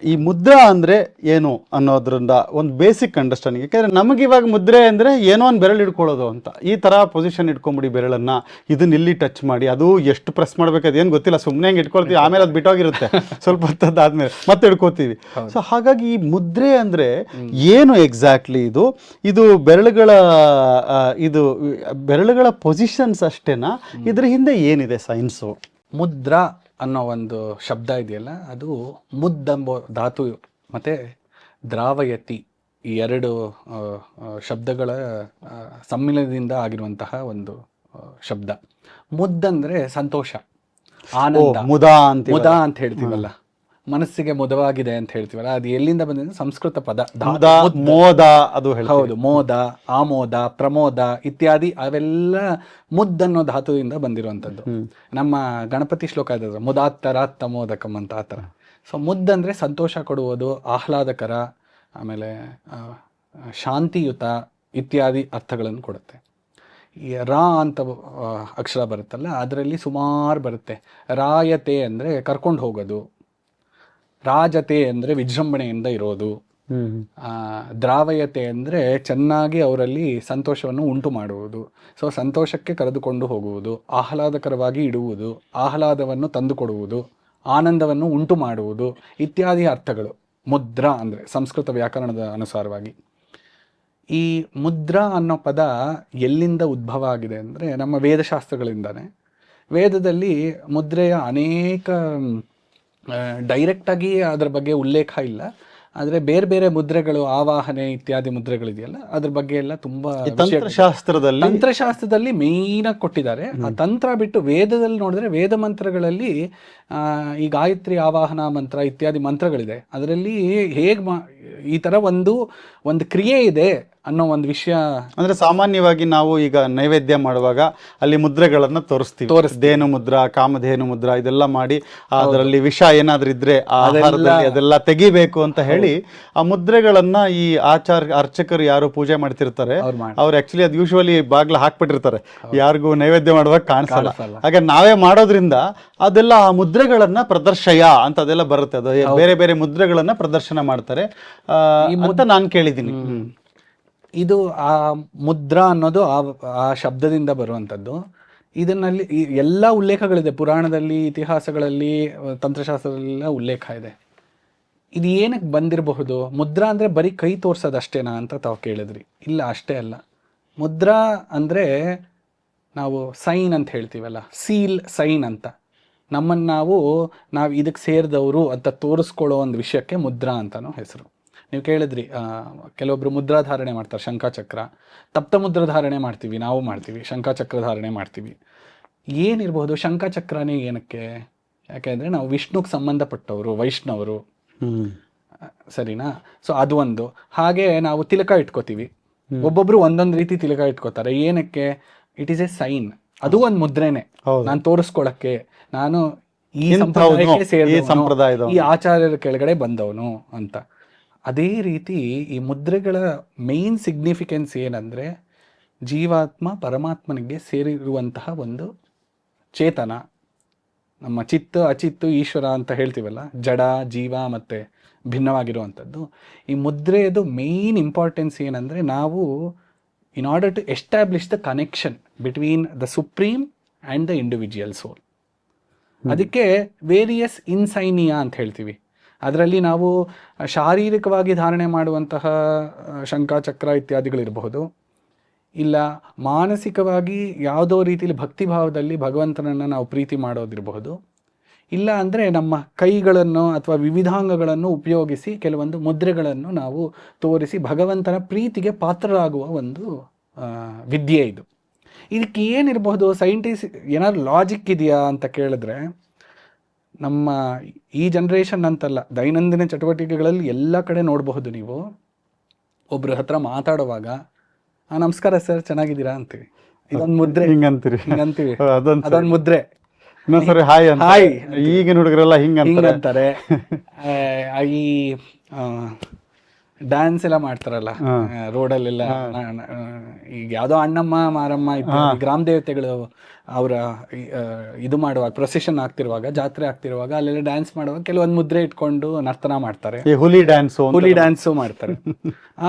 ಈ ಮುದ್ರಾ ಅಂದರೆ ಏನು ಅನ್ನೋದ್ರಿಂದ ಒಂದು ಬೇಸಿಕ್ ಅಂಡರ್ಸ್ಟ್ಯಾಂಡಿಂಗ್. ಯಾಕೆಂದರೆ ನಮಗೆ ಇವಾಗ ಮುದ್ರೆ ಅಂದರೆ ಏನೋ ಒಂದು ಬೆರಳು ಹಿಡ್ಕೊಳ್ಳೋದು ಅಂತ, ಈ ಥರ ಪೊಸಿಷನ್ ಇಟ್ಕೊಂಬಿಡಿ ಬೆರಳನ್ನು, ಇದನ್ನ ಇಲ್ಲಿ ಟಚ್ ಮಾಡಿ, ಅದು ಎಷ್ಟು ಪ್ರೆಸ್ ಮಾಡಬೇಕು ಅದೇನು ಗೊತ್ತಿಲ್ಲ, ಸುಮ್ಮನೆ ಹಂಗೆ ಇಟ್ಕೊಳ್ತೀವಿ, ಆಮೇಲೆ ಅದು ಬಿಟ್ಟೋಗಿರುತ್ತೆ ಸ್ವಲ್ಪ ಹೊತ್ತದಾದ್ಮೇಲೆ ಮತ್ತೆ ಹಿಡ್ಕೋತೀವಿ. ಸೊ ಹಾಗಾಗಿ ಈ ಮುದ್ರೆ ಅಂದರೆ ಏನು ಎಕ್ಸಾಕ್ಟ್ಲಿ ಇದು ಬೆರಳುಗಳ ಪೊಸಿಷನ್ಸ್ ಅಷ್ಟೇನಾ, ಇದ್ರ ಹಿಂದೆ ಏನಿದೆ ಸೈನ್ಸು? ಮುದ್ರಾ ಅನ್ನೋ ಒಂದು ಶಬ್ದ ಇದೆಯಲ್ಲ, ಅದು ಮುದ್ದೆಂಬ ಧಾತು ಮತ್ತು ದ್ರಾವಯತಿ ಈ ಎರಡು ಶಬ್ದಗಳ ಸಮ್ಮಿಲನದಿಂದ ಆಗಿರುವಂತಹ ಒಂದು ಶಬ್ದ. ಮುದ್ದಂದರೆ ಸಂತೋಷ, ಆನಂದ, ಮುದ ಅಂತ ಹೇಳ್ತೀವಲ್ಲ, ಮನಸ್ಸಿಗೆ ಮುದವಾಗಿದೆ ಅಂತ ಹೇಳ್ತೀವಲ್ಲ, ಅದು ಎಲ್ಲಿಂದ ಬಂದಿದೆ? ಸಂಸ್ಕೃತ ಪದ ಮೋದ. ಅದು ಹೌದು, ಮೋದ, ಆಮೋದ, ಪ್ರಮೋದ ಇತ್ಯಾದಿ ಅವೆಲ್ಲ ಮುದ್ದನ್ನೋ ಧಾತುವಿಂದ ಬಂದಿರುವಂಥದ್ದು. ನಮ್ಮ ಗಣಪತಿ ಶ್ಲೋಕ ಇದೆ, ಮುದಾತ್ತರಾತ್ತ ಮೋದಕಂ ಅಂತ, ಆ ಥರ. ಸೊ ಮುದ್ದಂದರೆ ಸಂತೋಷ ಕೊಡುವುದು, ಆಹ್ಲಾದಕರ, ಆಮೇಲೆ ಶಾಂತಿಯುತ ಇತ್ಯಾದಿ ಅರ್ಥಗಳನ್ನು ಕೊಡುತ್ತೆ. ಈ ರಾ ಅಂತ ಅಕ್ಷರ ಬರುತ್ತಲ್ಲ, ಅದರಲ್ಲಿ ಸುಮಾರು ಬರುತ್ತೆ. ರಾಯತೆ ಅಂದರೆ ಕರ್ಕೊಂಡು ಹೋಗೋದು, ರಾಜತೆ ಅಂದರೆ ವಿಜೃಂಭಣೆಯಿಂದ ಇರೋದು, ದ್ರಾವಯತೆ ಅಂದರೆ ಚೆನ್ನಾಗಿ ಅವರಲ್ಲಿ ಸಂತೋಷವನ್ನು ಉಂಟು ಮಾಡುವುದು, ಸೊ ಸಂತೋಷಕ್ಕೆ ಕರೆದುಕೊಂಡು ಹೋಗುವುದು, ಆಹ್ಲಾದಕರವಾಗಿ ಇಡುವುದು, ಆಹ್ಲಾದವನ್ನು ತಂದುಕೊಡುವುದು, ಆನಂದವನ್ನು ಉಂಟು ಮಾಡುವುದು ಇತ್ಯಾದಿ ಅರ್ಥಗಳು ಮುದ್ರಾ ಅಂದರೆ ಸಂಸ್ಕೃತ ವ್ಯಾಕರಣದ ಅನುಸಾರವಾಗಿ. ಈ ಮುದ್ರಾ ಅನ್ನೋ ಪದ ಎಲ್ಲಿಂದ ಉದ್ಭವ ಆಗಿದೆ ಅಂದರೆ ನಮ್ಮ ವೇದಶಾಸ್ತ್ರಗಳಿಂದಾನೆ. ವೇದದಲ್ಲಿ ಮುದ್ರೆಯ ಅನೇಕ ಡೈರೆಕ್ಟಾಗಿ ಅದರ ಬಗ್ಗೆ ಉಲ್ಲೇಖ ಇಲ್ಲ, ಆದರೆ ಬೇರೆ ಬೇರೆ ಮುದ್ರೆಗಳು, ಆವಾಹನೆ ಇತ್ಯಾದಿ ಮುದ್ರೆಗಳಿದೆಯಲ್ಲ, ಅದ್ರ ಬಗ್ಗೆ ಎಲ್ಲ ತುಂಬ ತಂತ್ರಶಾಸ್ತ್ರದಲ್ಲಿ ಮೇಯ್ನಾಗಿ ಕೊಟ್ಟಿದ್ದಾರೆ. ಆ ತಂತ್ರ ಬಿಟ್ಟು ವೇದದಲ್ಲಿ ನೋಡಿದ್ರೆ ವೇದ ಮಂತ್ರಗಳಲ್ಲಿ ಈ ಗಾಯತ್ರಿ ಆವಾಹನ ಮಂತ್ರ ಇತ್ಯಾದಿ ಮಂತ್ರಗಳಿದೆ. ಅದರಲ್ಲಿ ಹೇಗೆ ಈ ಥರ ಒಂದು ಕ್ರಿಯೆ ಇದೆ ಅನ್ನೋ ಒಂದು ವಿಷಯ. ಅಂದರೆ ಸಾಮಾನ್ಯವಾಗಿ ನಾವು ಈಗ ನೈವೇದ್ಯ ಮಾಡುವಾಗ ಅಲ್ಲಿ ಮುದ್ರೆಗಳನ್ನು ತೋರಿಸ್ತೀವಿ. ಧೇನು ಮುದ್ರಾ, ಕಾಮಧೇನು ಮುದ್ರಾ ಇದೆಲ್ಲ ಮಾಡಿ ಅದರಲ್ಲಿ ವಿಷ ಏನಾದ್ರೂ ಇದ್ರೆ ಆಹಾರದಲ್ಲಿ ಅದೆಲ್ಲ ತೆಗಿಬೇಕು ಅಂತ ಹೇಳಿ ಆ ಮುದ್ರೆಗಳನ್ನ ಈ ಅರ್ಚಕರು ಯಾರು ಪೂಜೆ ಮಾಡ್ತಿರ್ತಾರೆ ಅವ್ರು ಆಕ್ಚುಲಿ ಅದು ಯೂಶುವಲಿ ಬಾಗ್ಲ ಹಾಕ್ಬಿಟ್ಟಿರ್ತಾರೆ, ಯಾರಿಗೂ ನೈವೇದ್ಯ ಮಾಡುವಾಗ ಕಾಣಿಸಲ್ಲ. ಹಾಗೆ ನಾವೇ ಮಾಡೋದ್ರಿಂದ ಅದೆಲ್ಲ ಆ ಮುದ್ರೆಗಳನ್ನ ಪ್ರದರ್ಶಯ ಅಂತ ಅದೆಲ್ಲ ಬರುತ್ತೆ, ಅದು ಬೇರೆ ಬೇರೆ ಮುದ್ರೆಗಳನ್ನ ಪ್ರದರ್ಶನ ಮಾಡ್ತಾರೆ ಅಂತ ನಾನು ಕೇಳಿದ್ದೀನಿ. ಇದು ಆ ಮುದ್ರಾ ಅನ್ನೋದು ಆ ಶಬ್ದದಿಂದ ಬರುವಂಥದ್ದು. ಇದನ್ನಲ್ಲಿ ಎಲ್ಲ ಉಲ್ಲೇಖಗಳಿದೆ, ಪುರಾಣದಲ್ಲಿ, ಇತಿಹಾಸಗಳಲ್ಲಿ, ತಂತ್ರಶಾಸ್ತ್ರದಲ್ಲೆಲ್ಲ ಉಲ್ಲೇಖ ಇದೆ. ಇದು ಏನಕ್ಕೆ ಬಂದಿರಬಹುದು? ಮುದ್ರಾ ಅಂದರೆ ಬರೀ ಕೈ ತೋರ್ಸೋದಷ್ಟೇನಾ ಅಂತ ತಾವು ಕೇಳಿದ್ರಿ. ಇಲ್ಲ, ಅಷ್ಟೇ ಅಲ್ಲ. ಮುದ್ರಾ ಅಂದರೆ ನಾವು ಸೈನ್ ಅಂತ ಹೇಳ್ತೀವಲ್ಲ, ಸೀಲ್, ಸೈನ್ ಅಂತ. ನಮ್ಮನ್ನು ನಾವು ಇದಕ್ಕೆ ಸೇರಿದವರು ಅಂತ ತೋರಿಸ್ಕೊಳ್ಳೋ ಒಂದು ವಿಷಯಕ್ಕೆ ಮುದ್ರಾ ಅಂತಲೂ ಹೆಸರು. ನೀವು ಕೇಳಿದ್ರಿ, ಕೆಲವೊಬ್ರು ಮುದ್ರಾ ಧಾರಣೆ ಮಾಡ್ತಾರೆ, ಶಂಖಚಕ್ರ, ತಪ್ತ ಮುದ್ರಾ ಧಾರಣೆ ಮಾಡ್ತೀವಿ, ನಾವು ಮಾಡ್ತೀವಿ, ಶಂಖಚಕ್ರ ಧಾರಣೆ ಮಾಡ್ತೀವಿ. ಏನಿರ್ಬೋದು ಶಂಖಚಕ್ರನೇ ಏನಕ್ಕೆ? ಯಾಕೆಂದರೆ ನಾವು ವಿಷ್ಣುಗೆ ಸಂಬಂಧಪಟ್ಟವರು, ವೈಷ್ಣವರು, ಸರಿನಾ? ಸೊ ಅದು ಒಂದು. ಹಾಗೆ ನಾವು ತಿಲಕ ಇಟ್ಕೋತೀವಿ, ಒಬ್ಬೊಬ್ರು ಒಂದೊಂದು ರೀತಿ ತಿಲಕ ಇಟ್ಕೋತಾರೆ. ಏನಕ್ಕೆ? ಇಟ್ ಈಸ್ ಎ ಸೈನ್, ಅದು ಒಂದು ಮುದ್ರೆನೆ, ನಾನು ತೋರಿಸ್ಕೊಳಕ್ಕೆ, ನಾನು ಈ ಸಂಪ್ರದಾಯಕ್ಕೆ ಸೇರಿದವನು, ಈ ಆಚಾರ್ಯರ ಕೆಳಗಡೆ ಬಂದವನು ಅಂತ. ಅದೇ ರೀತಿ ಈ ಮುದ್ರೆಗಳ ಮೇನ್ ಸಿಗ್ನಿಫಿಕೆನ್ಸ್ ಏನಂದರೆ, ಜೀವಾತ್ಮ ಪರಮಾತ್ಮನಿಗೆ ಸೇರಿರುವಂತಹ ಒಂದು ಚೇತನ. ನಮ್ಮ ಚಿತ್ತ, ಅಚಿತ್ತು, ಈಶ್ವರ ಅಂತ ಹೇಳ್ತೀವಲ್ಲ, ಜಡ, ಜೀವ ಮತ್ತು ಭಿನ್ನವಾಗಿರುವಂಥದ್ದು. ಈ ಮುದ್ರೆಯದು ಮೇನ್ ಇಂಪಾರ್ಟೆನ್ಸ್ ಏನಂದರೆ, ನಾವು in order to establish the connection between the supreme and the individual soul. ಅದಕ್ಕೆ ವೇರಿಯಸ್ ಇನ್ಸೈನಿಯಾ ಅಂತ ಹೇಳ್ತೀವಿ. ಅದರಲ್ಲಿ ನಾವು ಶಾರೀರಿಕವಾಗಿ ಧಾರಣೆ ಮಾಡುವಂತಹ ಶಂಖಚಕ್ರ ಇತ್ಯಾದಿಗಳಿರಬಹುದು, ಇಲ್ಲ ಮಾನಸಿಕವಾಗಿ ಯಾವುದೋ ರೀತಿಯಲ್ಲಿ ಭಕ್ತಿಭಾವದಲ್ಲಿ ಭಗವಂತನನ್ನು ನಾವು ಪ್ರೀತಿ ಮಾಡೋದಿರಬಹುದು, ಇಲ್ಲ ಅಂದರೆ ನಮ್ಮ ಕೈಗಳನ್ನು ಅಥವಾ ವಿವಿಧಾಂಗಗಳನ್ನು ಉಪಯೋಗಿಸಿ ಕೆಲವೊಂದು ಮುದ್ರೆಗಳನ್ನು ನಾವು ತೋರಿಸಿ ಭಗವಂತನ ಪ್ರೀತಿಗೆ ಪಾತ್ರರಾಗುವ ಒಂದು ವಿದ್ಯೆ ಇದು. ಇದಕ್ಕೆ ಏನಿರಬಹುದು? ಏನಾದ್ರು ಲಾಜಿಕ್ ಇದೆಯಾ ಅಂತ ಕೇಳಿದ್ರೆ, ನಮ್ಮ ಈ ಜನ್ರೇಷನ್ ಅಂತಲ್ಲ, ದೈನಂದಿನ ಚಟುವಟಿಕೆಗಳಲ್ಲಿ ಎಲ್ಲ ಕಡೆ ನೋಡಬಹುದು. ನೀವು ಒಬ್ಬರ ಹತ್ರ ಮಾತಾಡುವಾಗ ನಮಸ್ಕಾರ ಸರ್, ಚೆನ್ನಾಗಿದ್ದೀರಾ ಅಂತೀವಿ, ಇದೊಂದು ಮುದ್ರೆ, ಹಿಂಗಂತೀವಿ, ಅದೊಂದು ಮುದ್ರೆ. ಹಾಯ್, ಈಗಿನ ಹುಡುಗರೆಲ್ಲ ಹಿಂಗಂತಾರೆ. ಈ ಡ್ಯಾನ್ಸ್ ಎಲ್ಲ ಮಾಡ್ತಾರಲ್ಲ ರೋಡಲ್ಲೆಲ್ಲ, ಈಗ ಯಾವ್ದೋ ಅಣ್ಣಮ್ಮ ಮಾರಮ್ಮ ಇತ್ಯಾದಿ ಗ್ರಾಮ ದೇವತೆಗಳು ಅವರ ಇದು ಮಾಡುವಾಗ, ಪ್ರೊಸೆಷನ್ ಆಗ್ತಿರುವಾಗ, ಜಾತ್ರೆ ಆಗ್ತಿರುವಾಗ ಅಲ್ಲೆಲ್ಲ ಡ್ಯಾನ್ಸ್ ಮಾಡುವಾಗ ಕೆಲವೊಂದು ಮುದ್ರೆ ಇಟ್ಕೊಂಡು ನರ್ತನ ಮಾಡ್ತಾರೆ, ಹುಲಿ ಡ್ಯಾನ್ಸು ಮಾಡ್ತಾರೆ.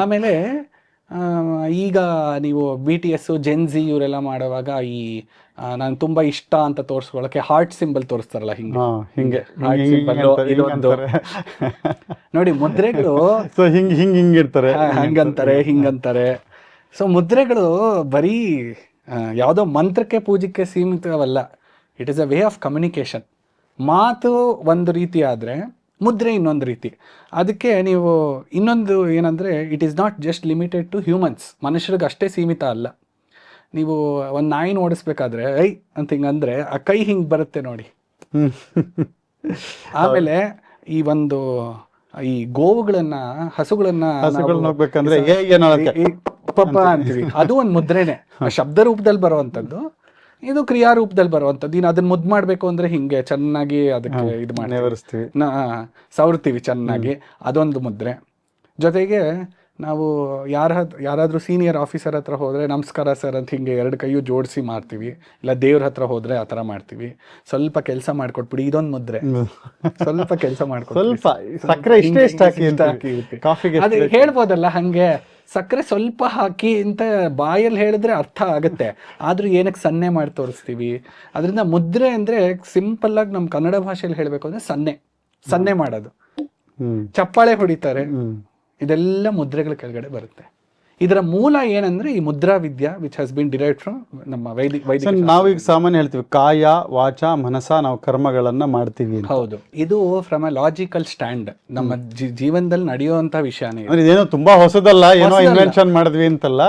ಆಮೇಲೆ ಈಗ ನೀವು BTS, ಜೆನ್ಜಿ ಇವರೆಲ್ಲ ಮಾಡುವಾಗ ಈ ನಾನು ತುಂಬಾ ಇಷ್ಟ ಅಂತ ತೋರಿಸ್ಕೊಳ್ಳೋಕೆ ಹಾರ್ಟ್ ಸಿಂಬಲ್ ತೋರಿಸ್ತಾರಲ್ಲ, ಹಿಂಗೆ ಹಾರ್ಟ್ ಸಿಂಬಲ್ ಇದೊಂದು ನೋಡಿ ಮುದ್ರೆಗಳು. ಸೊ ಹಿಂಗಿರ್ತಾರೆ, ಹಿಂಗಂತಾರೆ. ಸೊ ಮುದ್ರೆಗಳು ಬರೀ ಯಾವುದೋ ಮಂತ್ರಕ್ಕೆ ಪೂಜೆಗೆ ಸೀಮಿತವಲ್ಲ. It is a way of communication. ಮಾತು ಒಂದು ರೀತಿ ಆದರೆ ಮುದ್ರೆ ಇನ್ನೊಂದು ರೀತಿ. ಅದಕ್ಕೆ ನೀವು ಇನ್ನೊಂದು ಏನಂದರೆ, it is not just limited to humans, ಮನುಷ್ಯರಿಗೆ ಅಷ್ಟೇ ಸೀಮಿತ ಅಲ್ಲ. ನೀವು ಒಂದು ನಾಯಿನ ಓಡಿಸ್ಬೇಕಾದ್ರೆ ಐ ಅಂತ ಹಿಂಗಂದ್ರೆ ಆ ಕೈ ಹಿಂಗೆ ಬರುತ್ತೆ ನೋಡಿ. ಆಮೇಲೆ ಈ ಗೋವುಗಳನ್ನ, ಹಸುಗಳನ್ನ ಹೋಗ್ಬೇಕಂದ್ರೆ ಪಪ್ಪ ಅಂತೀವಿ, ಅದು ಒಂದು ಮುದ್ರೆನೆ. ಶಬ್ದ ರೂಪದಲ್ಲಿ ಬರುವಂಥದ್ದು, ಇದು ಕ್ರಿಯಾ ರೂಪದಲ್ಲಿ ಬರುವಂಥದ್ದು. ಇನ್ನು ಅದನ್ನ ಮುದ್ದು ಮಾಡಬೇಕು ಅಂದ್ರೆ ಹಿಂಗೆ ಚೆನ್ನಾಗಿ ಅದಕ್ಕೆ ಇದು ಮಾಡಿ ಸವರ್ತೀವಿ ಚೆನ್ನಾಗಿ, ಅದೊಂದು ಮುದ್ರೆ. ಜೊತೆಗೆ ನಾವು ಯಾರಾದರೂ ಸೀನಿಯರ್ ಆಫೀಸರ್ ಹತ್ರ ಹೋದರೆ ನಮಸ್ಕಾರ ಸರ್ ಅಂತ ಹಿಂಗೆ 2 ಕೈಯು ಜೋಡಿಸಿ ಮಾಡ್ತೀವಿ. ಇಲ್ಲ ದೇವ್ರ ಹತ್ರ ಹೋದರೆ ಆ ಥರ ಮಾಡ್ತೀವಿ. ಸ್ವಲ್ಪ ಕೆಲಸ ಮಾಡಿಕೊಟ್ಬಿಡಿ, ಇದೊಂದು ಮುದ್ರೆ. ಸ್ವಲ್ಪ ಕೆಲಸ ಮಾಡ್ಕೊಡ್ತೀವಿ, ಅದು ಹೇಳ್ಬೋದಲ್ಲ ಹಂಗೆ ಸಕ್ಕರೆ ಸ್ವಲ್ಪ ಹಾಕಿ ಅಂತ ಬಾಯಲ್ಲಿ ಹೇಳಿದ್ರೆ ಅರ್ಥ ಆಗುತ್ತೆ, ಆದ್ರೂ ಏನಕ್ಕೆ ಸನ್ನೆ ಮಾಡಿ ತೋರಿಸ್ತೀವಿ. ಅದರಿಂದ ಮುದ್ರೆ ಅಂದರೆ ಸಿಂಪಲ್ ಆಗಿ ನಮ್ಮ ಕನ್ನಡ ಭಾಷೆಯಲ್ಲಿ ಹೇಳಬೇಕು ಅಂದರೆ ಸನ್ನೆ ಮಾಡೋದು. ಚಪ್ಪಾಳೆ ಹೊಡಿತಾರೆ, ಇದೆಲ್ಲ ಮುದ್ರೆಗಳ ಕೆಳಗಡೆ ಬರುತ್ತೆ. ಇದರ ಮೂಲ ಏನಂದ್ರೆ ಈ ಮುದ್ರಾ ವಿದ್ಯಾ which has been derived from ನಮ್ಮ ವೈದಿಕ. ನಾವೀಗ ಸಾಮಾನ್ಯ ಹೇಳ್ತೀವಿ ಕಾಯ ವಾಚ ಮನಸ, ನಾವು ಕರ್ಮಗಳನ್ನ ಮಾಡ್ತೀವಿ. ಹೌದು, ಇದು ಫ್ರಮ್ ಅ ಲಾಜಿಕಲ್ ಸ್ಟ್ಯಾಂಡ್ ನಮ್ಮ ಜೀವನದಲ್ಲಿ ನಡೆಯುವಂತ ವಿಷಯನೇ. ಇದೇನೋ ತುಂಬಾ ಹೊಸದಲ್ಲ, ಏನೋ ಇನ್ವೆನ್ಷನ್ ಮಾಡಿದ್ವಿ ಅಂತಲ್ಲ,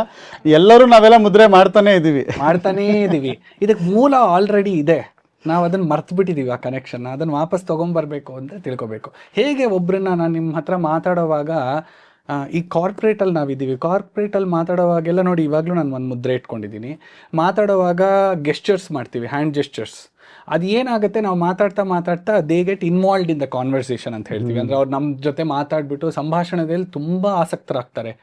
ಎಲ್ಲರೂ ನಾವೆಲ್ಲ ಮುದ್ರೆ ಮಾಡ್ತಾನೆ ಇದೀವಿ. ಇದಕ್ಕೆ ಮೂಲ ಆಲ್ರೆಡಿ ಇದೆ, ನಾವು ಅದನ್ನ ಮರ್ತು ಬಿಟ್ಟಿದೀವಿ. ಆ ಕನೆಕ್ಷನ್ ಅದನ್ನ ವಾಪಸ್ ತಗೊಂಡ್ಬರ್ಬೇಕು ಅಂತ ತಿಳ್ಕೊಬೇಕು. ಹೇಗೆ ಒಬ್ರನ್ನ ನಾನು ನಿಮ್ಮ ಹತ್ರ ಮಾತಾಡೋವಾಗ, ಈ ಕಾರ್ಪೊರೇಟಲ್ಲಿ ನಾವಿದ್ದೀವಿ, ಕಾರ್ಪೊರೇಟಲ್ಲಿ ಮಾತಾಡೋವಾಗೆಲ್ಲ ನೋಡಿ, ಇವಾಗಲೂ ನಾನು ಒಂದು ಮುದ್ರೆ ಇಟ್ಕೊಂಡಿದ್ದೀನಿ. ಮಾತಾಡೋವಾಗ ಗೆಸ್ಚರ್ಸ್ ಮಾಡ್ತೀವಿ, ಹ್ಯಾಂಡ್ ಗೆಸ್ಚರ್ಸ್. ಅದು ಏನಾಗುತ್ತೆ, ನಾವು ಮಾತಾಡ್ತಾ they get involved in the conversation ಅಂತ ಹೇಳ್ತೀವಿ. ಅಂದರೆ ಅವ್ರು ನಮ್ಮ ಜೊತೆ ಮಾತಾಡ್ಬಿಟ್ಟು ಸಂಭಾಷಣೆಯಲ್ಲಿ ತುಂಬ ಆಸಕ್ತರಾಗ್ತಾರೆ.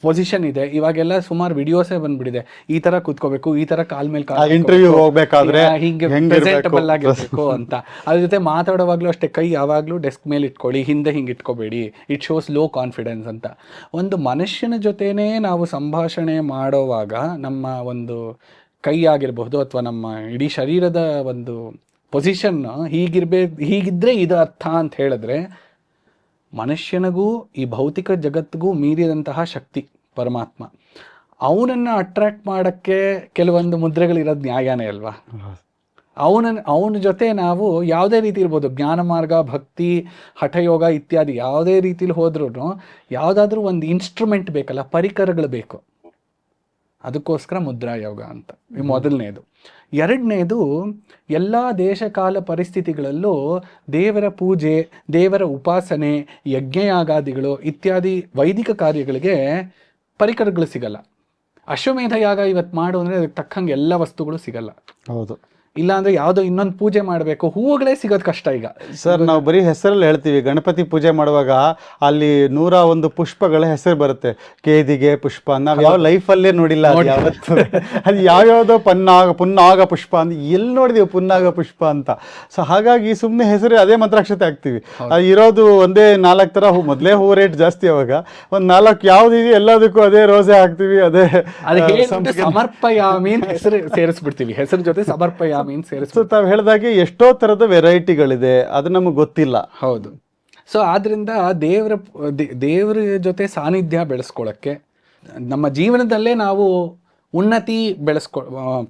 ಪೊಸಿಷನ್ ಇದೆ ಇವಾಗೆಲ್ಲ, ಸುಮಾರು ವಿಡಿಯೋಸೇ ಬಂದ್ಬಿಟ್ಟಿದೆ, ಈ ತರ ಕೂತ್ಕೋಬೇಕು, ಈ ತರ ಕಾಲ್ ಮೇಲೆ ಇಂಟರ್ವ್ಯೂ ಹೋಗ್ಬೇಕಾದ್ರೆ ಹಿಂಗೆ ಪ್ರೆಸೆಂಟಬಲ್ ಆಗಿರ್ಬೇಕು ಅಂತ. ಅದ್ರ ಜೊತೆ ಮಾತಾಡೋವಾಗ್ಲೂ ಅಷ್ಟೇ, ಕೈ ಯಾವಾಗ್ಲೂ ಡೆಸ್ಕ್ ಮೇಲೆ ಇಟ್ಕೊಳ್ಳಿ, ಹಿಂದೆ ಹಿಂಗೆ ಇಟ್ಕೋಬೇಡಿ, ಇಟ್ ಶೋಸ್ ಲೋ ಕಾನ್ಫಿಡೆನ್ಸ್ ಅಂತ. ಒಂದು ಮನುಷ್ಯನ ಜೊತೆನೇ ನಾವು ಸಂಭಾಷಣೆ ಮಾಡೋವಾಗ ನಮ್ಮ ಒಂದು ಕೈ ಆಗಿರಬಹುದು ಅಥವಾ ನಮ್ಮ ಇಡೀ ಶರೀರದ ಒಂದು ಪೊಸಿಷನ್ ಹೀಗಿದ್ರೆ ಇದು ಅರ್ಥ ಅಂತ ಹೇಳಿದ್ರೆ, ಮನುಷ್ಯನಿಗೂ ಈ ಭೌತಿಕ ಜಗತ್ತಿಗೂ ಮೀರಿದಂತಹ ಶಕ್ತಿ ಪರಮಾತ್ಮ. ಅವನನ್ನು ಅಟ್ರಾಕ್ಟ್ ಮಾಡೋಕ್ಕೆ ಕೆಲವೊಂದು ಮುದ್ರೆಗಳಿರೋದು ನ್ಯಾಯನೇ ಅಲ್ವಾ? ಅವನ ಜೊತೆ ನಾವು ಯಾವುದೇ ರೀತಿ ಇರ್ಬೋದು, ಜ್ಞಾನ ಮಾರ್ಗ, ಭಕ್ತಿ, ಹಠಯೋಗ ಇತ್ಯಾದಿ ಯಾವುದೇ ರೀತಿಲಿ ಹೋದ್ರೂ ಯಾವುದಾದ್ರೂ ಒಂದು ಇನ್ಸ್ಟ್ರೂಮೆಂಟ್ ಬೇಕಲ್ಲ, ಪರಿಕರಗಳು ಬೇಕು. ಅದಕ್ಕೋಸ್ಕರ ಮುದ್ರಾ ಯೋಗ ಅಂತ ಮೊದಲನೇದು. ಎರಡನೇದು, ಎಲ್ಲ ದೇಶಕಾಲ ಪರಿಸ್ಥಿತಿಗಳಲ್ಲೂ ದೇವರ ಪೂಜೆ, ದೇವರ ಉಪಾಸನೆ, ಯಜ್ಞಯಾಗಾದಿಗಳು ಇತ್ಯಾದಿ ವೈದಿಕ ಕಾರ್ಯಗಳಿಗೆ ಪರಿಕರಗಳು ಸಿಗಲ್ಲ. ಅಶ್ವಮೇಧ ಯಾಗ ಇವತ್ತು ಮಾಡು ಅಂದರೆ ಅದಕ್ಕೆ ತಕ್ಕಂಗೆ ಎಲ್ಲ ವಸ್ತುಗಳು ಸಿಗಲ್ಲ. ಹೌದು, ಇಲ್ಲಾಂದ್ರೆ ಯಾವುದೋ ಇನ್ನೊಂದು ಪೂಜೆ ಮಾಡಬೇಕು, ಹೂವುಗಳೇ ಸಿಗೋದು ಕಷ್ಟ ಈಗ. ಸರ್, ನಾವು ಬರೀ ಹೆಸರಲ್ಲಿ ಹೇಳ್ತೀವಿ. ಗಣಪತಿ ಪೂಜೆ ಮಾಡುವಾಗ ಅಲ್ಲಿ 101 ಪುಷ್ಪಗಳ ಹೆಸರು ಬರುತ್ತೆ. ಕೇದಿಗೆ ಪುಷ್ಪ, ನಾವು ಯಾವ ಲೈಫಲ್ಲೇ ನೋಡಿಲ್ಲ ಯಾವತ್ತು. ಅದು ಯಾವ್ಯಾವುದೋ ಪುನ್ನಾಗ ಪುಷ್ಪ ಅಂತ ಎಲ್ಲಿ ನೋಡಿದೀವಿ, ಪುನ್ನಾಗ ಪುಷ್ಪ ಅಂತ. ಸೊ ಹಾಗಾಗಿ ಸುಮ್ಮನೆ ಹೆಸರು ಅದೇ ಮಂತ್ರಾಕ್ಷತೆ ಹಾಕ್ತಿವಿ. ಅದು ಇರೋದು ಒಂದೇ 4 ಥರ ಹೂ. ಮೊದಲೇ ಹೂ ರೇಟ್ ಜಾಸ್ತಿ, ಅವಾಗ ಒಂದು 4 ಯಾವುದಿದೆಯೋ ಎಲ್ಲದಕ್ಕೂ ಅದೇ ರೋಸೆ ಹಾಕ್ತಿವಿ. ಅದೇ ಸಮರ್ಪಯಾಮಿ ಹೆಸರು ಸೇರಿಸ್ಬಿಡ್ತೀವಿ, ಹೆಸರು ಜೊತೆ ಸಮರ್ಪಯಾಮಿ ತಾವು ಹೇಳಿದಾಗೆ ಎಷ್ಟೋ ತರದ ವೆರೈಟಿಗಳಿದೆ, ಅದು ನಮಗೆ ಗೊತ್ತಿಲ್ಲ. ಹೌದು. ಸೊ ಆದ್ರಿಂದ ದೇವರ ಜೊತೆ ಸಾನ್ನಿಧ್ಯ ಬೆಳೆಸ್ಕೊಳ್ಳೋಕ್ಕೆ, ನಮ್ಮ ಜೀವನದಲ್ಲೇ ನಾವು ಉನ್ನತಿ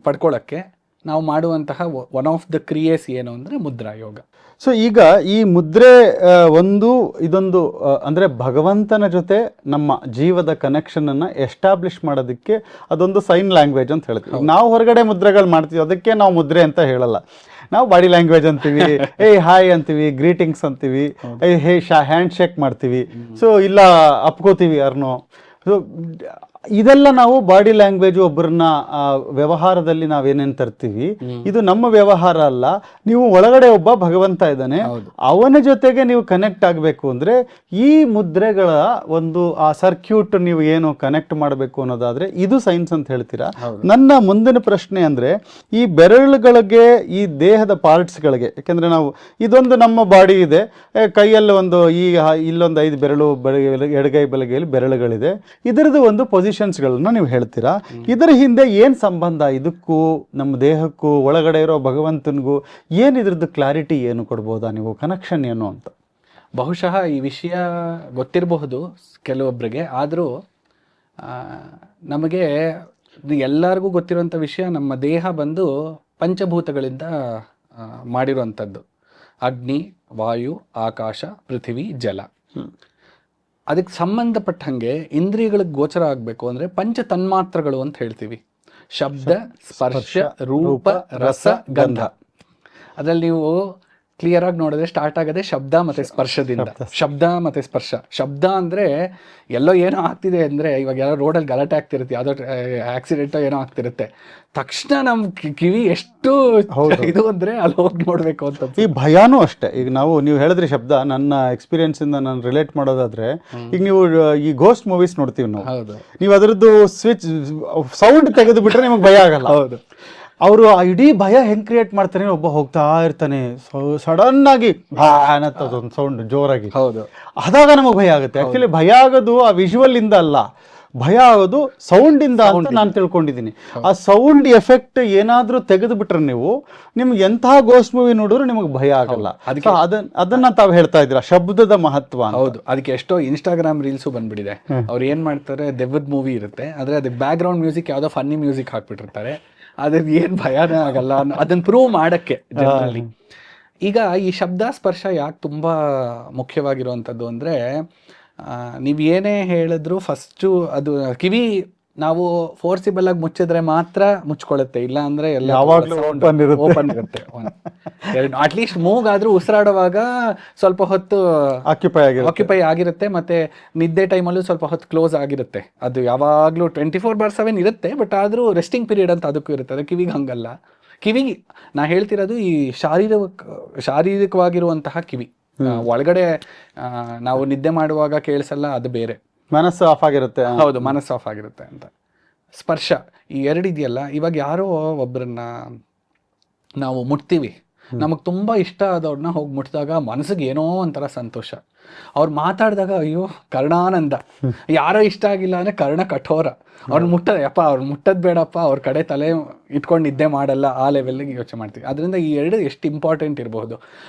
ಪಡ್ಕೊಳ್ಳೋಕ್ಕೆ ನಾವು ಮಾಡುವಂತಹ ಒನ್ ಆಫ್ ದ ಕ್ರಿಯೇಸ್ ಏನು ಅಂದರೆ ಮುದ್ರಾ ಯೋಗ. ಸೊ ಈಗ ಈ ಮುದ್ರೆ ಇದೊಂದು ಅಂದರೆ ಭಗವಂತನ ಜೊತೆ ನಮ್ಮ ಜೀವದ ಕನೆಕ್ಷನನ್ನು ಎಸ್ಟಾಬ್ಲಿಷ್ ಮಾಡೋದಕ್ಕೆ ಅದೊಂದು ಸೈನ್ ಲ್ಯಾಂಗ್ವೇಜ್ ಅಂತ ಹೇಳ್ತೀವಿ. ನಾವು ಹೊರಗಡೆ ಮುದ್ರೆಗಳು ಮಾಡ್ತೀವಿ, ಅದಕ್ಕೆ ನಾವು ಮುದ್ರೆ ಅಂತ ಹೇಳಲ್ಲ. ನಾವು ಬಾಡಿ ಲ್ಯಾಂಗ್ವೇಜ್ ಅಂತೀವಿ, ಹಾಯ್ ಅಂತೀವಿ, ಗ್ರೀಟಿಂಗ್ಸ್ ಅಂತೀವಿ, ಹ್ಯಾಂಡ್ ಶೇಕ್ ಮಾಡ್ತೀವಿ, ಸೊ ಇಲ್ಲ ಅಪ್ಕೋತೀವಿ ಯಾರನ್ನೋ. ಸೊ ಇದೆಲ್ಲ ನಾವು ಬಾಡಿ ಲ್ಯಾಂಗ್ವೇಜ್ ಒಬ್ಬರನ್ನ ವ್ಯವಹಾರದಲ್ಲಿ ನಾವೇನೇನ್ ತರ್ತೀವಿ ಇದು ನಮ್ಮ ವ್ಯವಹಾರ ಅಲ್ಲ. ನೀವು ಒಳಗಡೆ ಒಬ್ಬ ಭಗವಂತ ಇದ್ದಾನೆ, ಅವನ ಜೊತೆಗೆ ನೀವು ಕನೆಕ್ಟ್ ಆಗಬೇಕು ಅಂದ್ರೆ ಈ ಮುದ್ರೆಗಳ ಒಂದು ಆ ಸರ್ಕ್ಯೂಟ್ ನೀವು ಏನು ಕನೆಕ್ಟ್ ಮಾಡಬೇಕು ಅನ್ನೋದಾದ್ರೆ ಇದು ಸೈನ್ಸ್ ಅಂತ ಹೇಳ್ತೀರಾ. ನನ್ನ ಮುಂದಿನ ಪ್ರಶ್ನೆ ಅಂದ್ರೆ ಈ ಬೆರಳುಗಳಿಗೆ ಈ ದೇಹದ ಪಾರ್ಟ್ಸ್ಗಳಿಗೆ, ಯಾಕಂದ್ರೆ ನಾವು ಇದೊಂದು ನಮ್ಮ ಬಾಡಿ ಇದೆ, ಕೈಯಲ್ಲಿ ಒಂದು ಇಲ್ಲೊಂದು 5 ಬೆರಳು, ಎಡಗೈ ಬಲಗೈಯಲ್ಲಿ ಬೆರಳುಗಳಿದೆ, ಇದರದ್ದು ಒಂದು ಪೊಸಿಷನ್ಸ್ಗಳನ್ನ ನೀವು ಹೇಳ್ತೀರಾ. ಇದರ ಹಿಂದೆ ಏನು ಸಂಬಂಧ, ಇದಕ್ಕೂ ನಮ್ಮ ದೇಹಕ್ಕೂ ಒಳಗಡೆ ಇರೋ ಭಗವಂತನಿಗೂ ಏನು ಇದ್ರದ್ದು ಕ್ಲಾರಿಟಿ ಏನು ಕೊಡ್ಬೋದಾ ನೀವು, ಕನೆಕ್ಷನ್ ಏನು ಅಂತ? ಬಹುಶಃ ಈ ವಿಷಯ ಗೊತ್ತಿರಬಹುದು ಕೆಲವೊಬ್ಬರಿಗೆ, ಆದರೂ ನಮಗೆ ಎಲ್ಲರಿಗೂ ಗೊತ್ತಿರುವಂಥ ವಿಷಯ, ನಮ್ಮ ದೇಹ ಬಂದು ಪಂಚಭೂತಗಳಿಂದ ಮಾಡಿರುವಂಥದ್ದು. ಅಗ್ನಿ, ವಾಯು, ಆಕಾಶ, ಪೃಥ್ವಿ, ಜಲ. ಅದಕ್ಕೆ ಸಂಬಂಧಪಟ್ಟ ಹಾಗೆ ಇಂದ್ರಿಯಗಳಿಗೆ ಗೋಚರ ಆಗಬೇಕು ಅಂದರೆ ಪಂಚ ತನ್ಮಾತ್ರಗಳು ಅಂತ ಹೇಳ್ತೀವಿ. ಶಬ್ದ, ಸ್ಪರ್ಶ, ರೂಪ, ರಸ, ಗಂಧ. ಅದರಲ್ಲಿ ನೀವು ಕ್ಲಿಯರ್ ಆಗಿ ನೋಡಿದ್ರೆ ಸ್ಟಾರ್ಟ್ ಆಗೋದೇ ಶಬ್ದ ಮತ್ತು ಸ್ಪರ್ಶದಿಂದ. ಶಬ್ದ ಮತ್ತು ಸ್ಪರ್ಶ. ಶಬ್ದ ಅಂದರೆ ಎಲ್ಲೋ ಏನೋ ಆಗ್ತಿದೆ ಅಂದರೆ, ಇವಾಗ ಯಾರೋ ರೋಡಲ್ಲಿ ಗಲಾಟೆ ಆಗ್ತಿರುತ್ತೆ, ಯಾವುದೋ ಆಕ್ಸಿಡೆಂಟೋ ಏನೋ ಆಗ್ತಿರುತ್ತೆ, ತಕ್ಷಣ ನಮ್ಮ ಕಿವಿ ಎಷ್ಟು ಇದು ಅಂದರೆ ಅಲ್ಲಿ ಹೋಗಿ ನೋಡಬೇಕು ಅಂತ. ಈ ಭಯಾನೂ ಅಷ್ಟೇ. ಈಗ ನೀವು ಹೇಳಿದ್ರಿ ಶಬ್ದ, ನನ್ನ ಎಕ್ಸ್ಪೀರಿಯನ್ಸ್ ಇಂದ ನಾನು ರಿಲೇಟ್ ಮಾಡೋದಾದ್ರೆ, ಈಗ ನೀವು ಈ ಗೋಸ್ಟ್ ಮೂವೀಸ್ ನೋಡ್ತೀವಿ ನಾವು, ನೀವು ಅದರದ್ದು ಸ್ವಿಚ್ ಸೌಂಡ್ ತೆಗೆದು ಬಿಟ್ರೆ ನಿಮಗೆ ಭಯ ಆಗಲ್ಲ. ಹೌದು. ಅವರು ಇಡೀ ಭಯ ಹೆಂಗ್ ಕ್ರಿಯೇಟ್ ಮಾಡ್ತಾನೆ, ಒಬ್ಬ ಹೋಗ್ತಾ ಇರ್ತಾನೆ, ಸಡನ್ ಆಗಿ ಅನ್ನತ್ತದೊಂದು ಸೌಂಡ್ ಜೋರಾಗಿ, ಹೌದು, ಆದಾಗ ನಮಗೆ ಭಯ ಆಗುತ್ತೆ. ಆಕ್ಚುಲಿ ಭಯ ಆಗೋದು ಆ ವಿಜುವಲ್ ಇಂದ ಅಲ್ಲ, ಭಯ ಆಗೋದು ಸೌಂಡ್ ಇಂದ ಅಂತ ನಾನು ತಿಳ್ಕೊಂಡಿದ್ದೀನಿ. ಆ ಸೌಂಡ್ ಎಫೆಕ್ಟ್ ಏನಾದ್ರೂ ತೆಗೆದು ಬಿಟ್ರೆ ನೀವು, ನಿಮ್ಗೆ ಎಂತಹ ಗೋಸ್ಟ್ ಮೂವಿ ನೋಡಿದ್ರು ನಿಮಗೆ ಭಯ ಆಗಲ್ಲ. ಅದನ್ನ ತಾವು ಹೇಳ್ತಾ ಇದ್ದೀರಾ, ಶಬ್ದದ ಮಹತ್ವ. ಹೌದು. ಅದಕ್ಕೆ ಎಷ್ಟೋ ಇನ್ಸ್ಟಾಗ್ರಾಮ್ ರೀಲ್ಸು ಬಂದ್ಬಿಟ್ಟಿದೆ. ಅವ್ರು ಏನ್ ಮಾಡ್ತಾರೆ, ದೆವ್ವದ ಮೂವಿ ಇರುತ್ತೆ, ಆದ್ರೆ ಅದಕ್ಕೆ ಬ್ಯಾಕ್ ಗ್ರೌಂಡ್ ಮ್ಯೂಸಿಕ್ ಯಾವ್ದೋ ಫನ್ನಿ ಮ್ಯೂಸಿಕ್ ಹಾಕ್ಬಿಟ್ಟಿರ್ತಾರೆ. ಅದ್ರ ಏನ್ ಭಯನೇ ಆಗಲ್ಲ ಅದನ್ನ ಪ್ರೂವ್ ಮಾಡಕ್ಕೆ ಜನರಲ್ಲಿ. ಈಗ ಈ ಶಬ್ದ ಸ್ಪರ್ಶ ಯಾಕೆ ತುಂಬಾ ಮುಖ್ಯವಾಗಿರುವಂಥದ್ದು ಅಂದ್ರೆ, ನೀವು ಏನೇ ಹೇಳಿದ್ರು ಫಸ್ಟು ಅದು ಕಿವಿ ನಾವು ಫೋರ್ಸಿಬಲ್ ಆಗಿ ಮುಚ್ಚಿದ್ರೆ ಮಾತ್ರ ಮುಚ್ಕೊಳ್ಳುತ್ತೆ, ಇಲ್ಲ ಅಂದ್ರೆ ಎಲ್ಲ ಓಪನ್ ಇರುತ್ತೆ. ಅಟ್ಲೀಸ್ಟ್ ಮೂಗಾದ್ರೂ ಉಸಿರಾಡುವಾಗ ಸ್ವಲ್ಪ ಹೊತ್ತು ಆಕ್ಯುಪೈ ಆಗಿರುತ್ತೆ, ಮತ್ತೆ ನಿದ್ದೆ ಟೈಮಲ್ಲೂ ಸ್ವಲ್ಪ ಹೊತ್ತು ಕ್ಲೋಸ್ ಆಗಿರುತ್ತೆ. ಅದು ಯಾವಾಗ್ಲೂ 24/7 ಇರುತ್ತೆ, ಬಟ್ ಆದ್ರೂ ರೆಸ್ಟಿಂಗ್ ಪೀರಿಯಡ್ ಅಂತ ಅದಕ್ಕೂ ಇರುತ್ತೆ. ಅದು ಕಿವಿಗೆ ಹಂಗಲ್ಲ. ಕಿವಿಗೆ ನಾ ಹೇಳ್ತಿರೋದು ಈ ಶಾರೀರಿಕವಾಗಿರುವಂತಹ ಕಿವಿ. ಒಳಗಡೆ ನಾವು ನಿದ್ದೆ ಮಾಡುವಾಗ ಕೇಳಿಸಲ್ಲ, ಅದು ಬೇರೆ. ಮನಸ್ಸು ಆಫ್ ಆಗಿರುತ್ತೆ. ಹೌದು, ಮನಸ್ಸು ಆಫ್ ಆಗಿರುತ್ತೆ ಅಂತ. ಸ್ಪರ್ಶ ಈ ಎರಡು ಇದೆಯಲ್ಲ, ಇವಾಗ ಯಾರೋ ಒಬ್ಬರನ್ನ ನಾವು ಮುಟ್ತೀವಿ, ನಮಗೆ ತುಂಬ ಇಷ್ಟ ಆದವ್ರನ್ನ ಹೋಗಿ ಮುಟ್ಟಿದಾಗ ಮನಸ್ಸಿಗೆ ಏನೋ ಒಂಥರ ಸಂತೋಷ. ಅವ್ರು ಮಾತಾಡಿದಾಗ ಅಯ್ಯೋ ಕರ್ಣಾನಂದ. ಯಾರೋ ಇಷ್ಟ ಆಗಿಲ್ಲ ಅಂದರೆ ಕರ್ಣ ಕಠೋರ. ಅವ್ರನ್ನ ಅವ್ರು ಮುಟ್ಟೋದು ಬೇಡಪ್ಪ, ಅವ್ರ ಕಡೆ ತಲೆ ಇಟ್ಕೊಂಡು ನಿದ್ದೆ ಮಾಡಲ್ಲ, ಆ ಲೆವೆಲ್ಗೆ ಯೋಚನೆ ಮಾಡ್ತೀವಿ. ಅದರಿಂದ ಈ ಎರಡು ಎಷ್ಟು ಇಂಪಾರ್ಟೆಂಟ್ ಇರಬಹುದು.